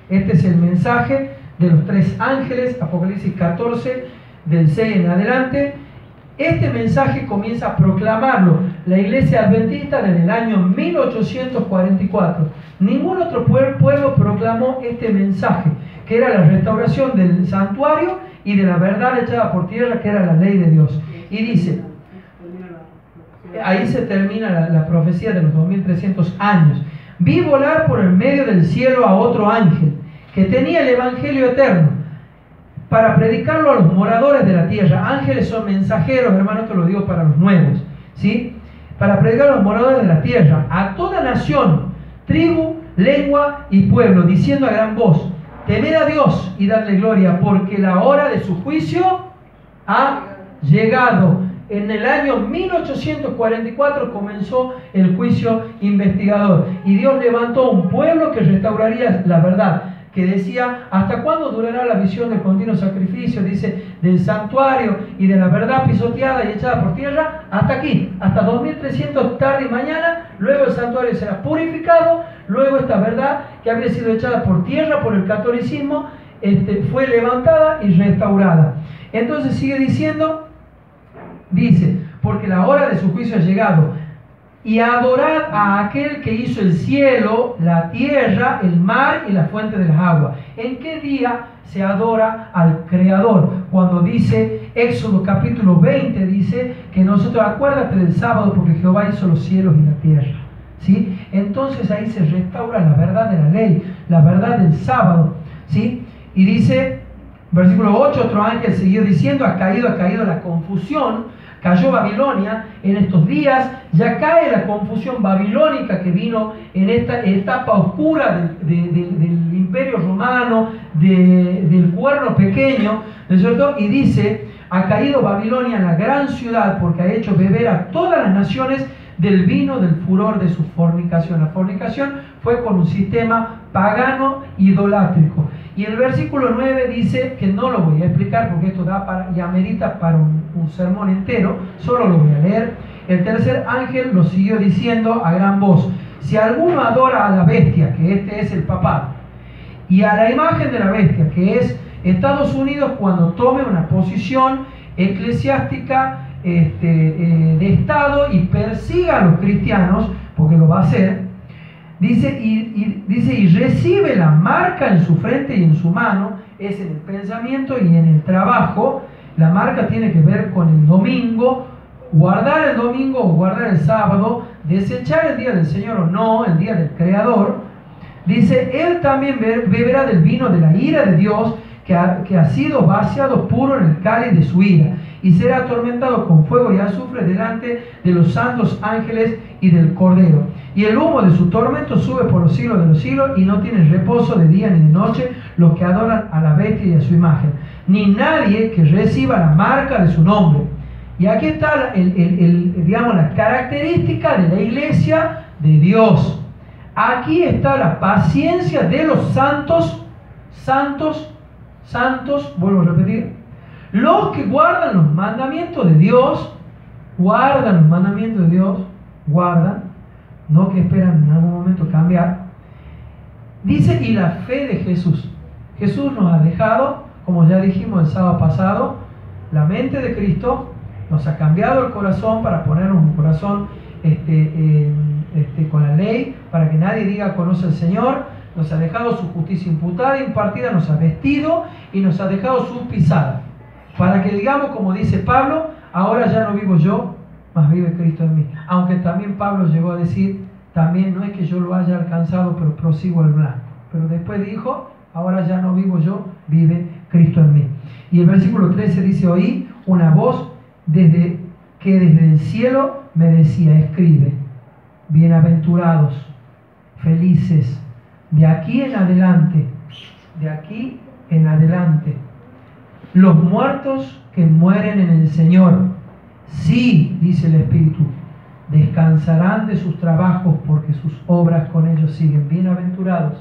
Este es el mensaje de los tres ángeles, Apocalipsis 14, del 6 en adelante. Este mensaje comienza a proclamarlo la iglesia adventista desde el año 1844. Ningún otro pueblo proclamó este mensaje, que era la restauración del santuario y de la verdad echada por tierra, que era la ley de Dios. Y dice, ahí se termina la profecía de los 2300 años. Vi volar por el medio del cielo a otro ángel, que tenía el evangelio eterno, para predicarlo a los moradores de la tierra. Ángeles son mensajeros, hermano, esto lo digo para los nuevos, ¿sí? Para predicar a los moradores de la tierra, a toda nación, tribu, lengua y pueblo, diciendo a gran voz: temed a Dios y dadle gloria, porque la hora de su juicio ha llegado. En el año 1844 comenzó el juicio investigador y Dios levantó un pueblo que restauraría la verdad, que decía: ¿hasta cuándo durará la visión del continuo sacrificio? Dice, del santuario y de la verdad pisoteada y echada por tierra, hasta aquí, hasta 2300 tarde y mañana. Luego el santuario será purificado, luego esta verdad que había sido echada por tierra por el catolicismo fue levantada y restaurada. Entonces sigue diciendo, dice: porque la hora de su juicio ha llegado, y adorad a aquel que hizo el cielo, la tierra, el mar y la fuente de las aguas. ¿En qué día se adora al Creador? Cuando dice Éxodo capítulo 20 dice que nosotros, acuérdate del sábado porque Jehová hizo los cielos y la tierra, ¿sí? Entonces ahí se restaura la verdad de la ley, la verdad del sábado, ¿sí? Y dice, versículo 8, otro ángel siguió diciendo, ha caído la confusión, cayó Babilonia en estos días, ya cae la confusión babilónica que vino en esta etapa oscura del imperio romano, del cuerno pequeño, ¿no es cierto? Y dice, ha caído Babilonia, la gran ciudad, porque ha hecho beber a todas las naciones del vino del furor de su fornicación. La fornicación fue con un sistema pagano idolátrico. Y el versículo 9 dice, que no lo voy a explicar porque esto da para, y amerita para un sermón entero, solo lo voy a leer. El tercer ángel lo siguió diciendo a gran voz, si alguno adora a la bestia, que este es el papado, y a la imagen de la bestia, que es Estados Unidos, cuando tome una posición eclesiástica de Estado y persiga a los cristianos, porque lo va a hacer, dice, y recibe la marca en su frente y en su mano, es en el pensamiento y en el trabajo. La marca tiene que ver con el domingo, guardar el domingo o guardar el sábado, desechar el día del Señor o no, el día del Creador. Dice, él también beberá del vino de la ira de Dios, que ha sido vaciado puro en el cáliz de su ira, y será atormentado con fuego y azufre delante de los santos ángeles y del Cordero. Y el humo de su tormento sube por los siglos de los siglos, y no tienen reposo de día ni de noche los que adoran a la bestia y a su imagen, ni nadie que reciba la marca de su nombre. Y aquí está digamos, la característica de la iglesia de Dios. Aquí está la paciencia de los santos, vuelvo a repetir, los que guardan los mandamientos de Dios, no que esperan en algún momento cambiar. Dice, y la fe de Jesús. Jesús nos ha dejado, como ya dijimos el sábado pasado, la mente de Cristo, nos ha cambiado el corazón para ponernos un corazón con la ley, para que nadie diga conoce al Señor, nos ha dejado su justicia imputada e impartida, nos ha vestido y nos ha dejado sus pisadas, para que digamos, como dice Pablo, ahora ya no vivo yo, mas vive Cristo en mí. Aunque también Pablo llegó a decir, también no es que yo lo haya alcanzado, pero prosigo el blanco. Pero después dijo, ahora ya no vivo yo, vive Cristo en mí. Y el versículo 13 dice, oí una voz desde el cielo me decía, escribe, bienaventurados, felices, de aquí en adelante, los muertos que mueren en el Señor, sí, dice el Espíritu, descansarán de sus trabajos porque sus obras con ellos siguen. Bienaventurados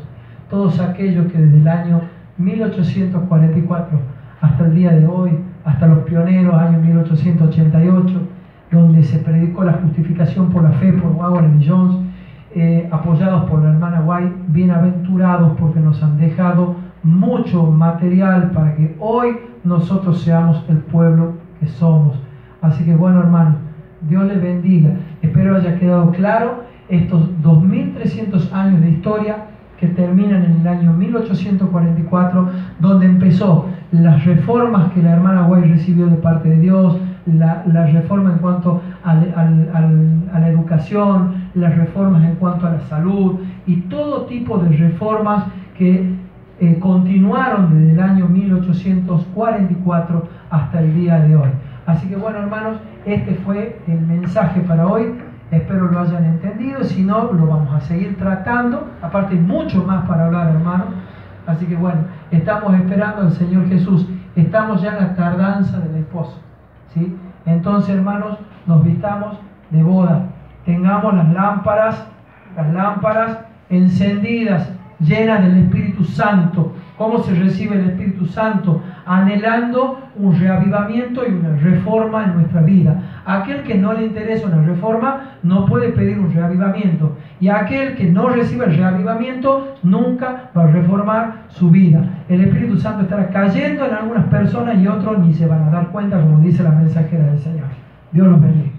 todos aquellos que desde el año 1844 hasta el día de hoy, hasta los pioneros, año 1888, donde se predicó la justificación por la fe por Warren y Jones, apoyados por la hermana White, bienaventurados porque nos han dejado mucho material para que hoy nosotros seamos el pueblo que somos. Así que bueno, hermanos, Dios les bendiga. Espero haya quedado claro estos 2300 años de historia que terminan en el año 1844, donde empezó las reformas que la hermana White recibió de parte de Dios, la reforma en cuanto a la educación, las reformas en cuanto a la salud y todo tipo de reformas que continuaron desde el año 1844 hasta el día de hoy. Así que bueno, hermanos, este fue el mensaje para hoy. Espero lo hayan entendido. Si no, lo vamos a seguir tratando. Aparte, mucho más para hablar, hermanos. Así que bueno, estamos esperando al Señor Jesús. Estamos ya en la tardanza del esposo, ¿sí? Entonces, hermanos, nos vistamos de boda. Tengamos las lámparas encendidas, llenas del Espíritu Santo. ¿Cómo se recibe el Espíritu Santo? Anhelando un reavivamiento y una reforma en nuestra vida. Aquel que no le interesa una reforma no puede pedir un reavivamiento. Y aquel que no recibe el reavivamiento nunca va a reformar su vida. El Espíritu Santo estará cayendo en algunas personas y otros ni se van a dar cuenta, como dice la mensajera del Señor. Dios los bendiga.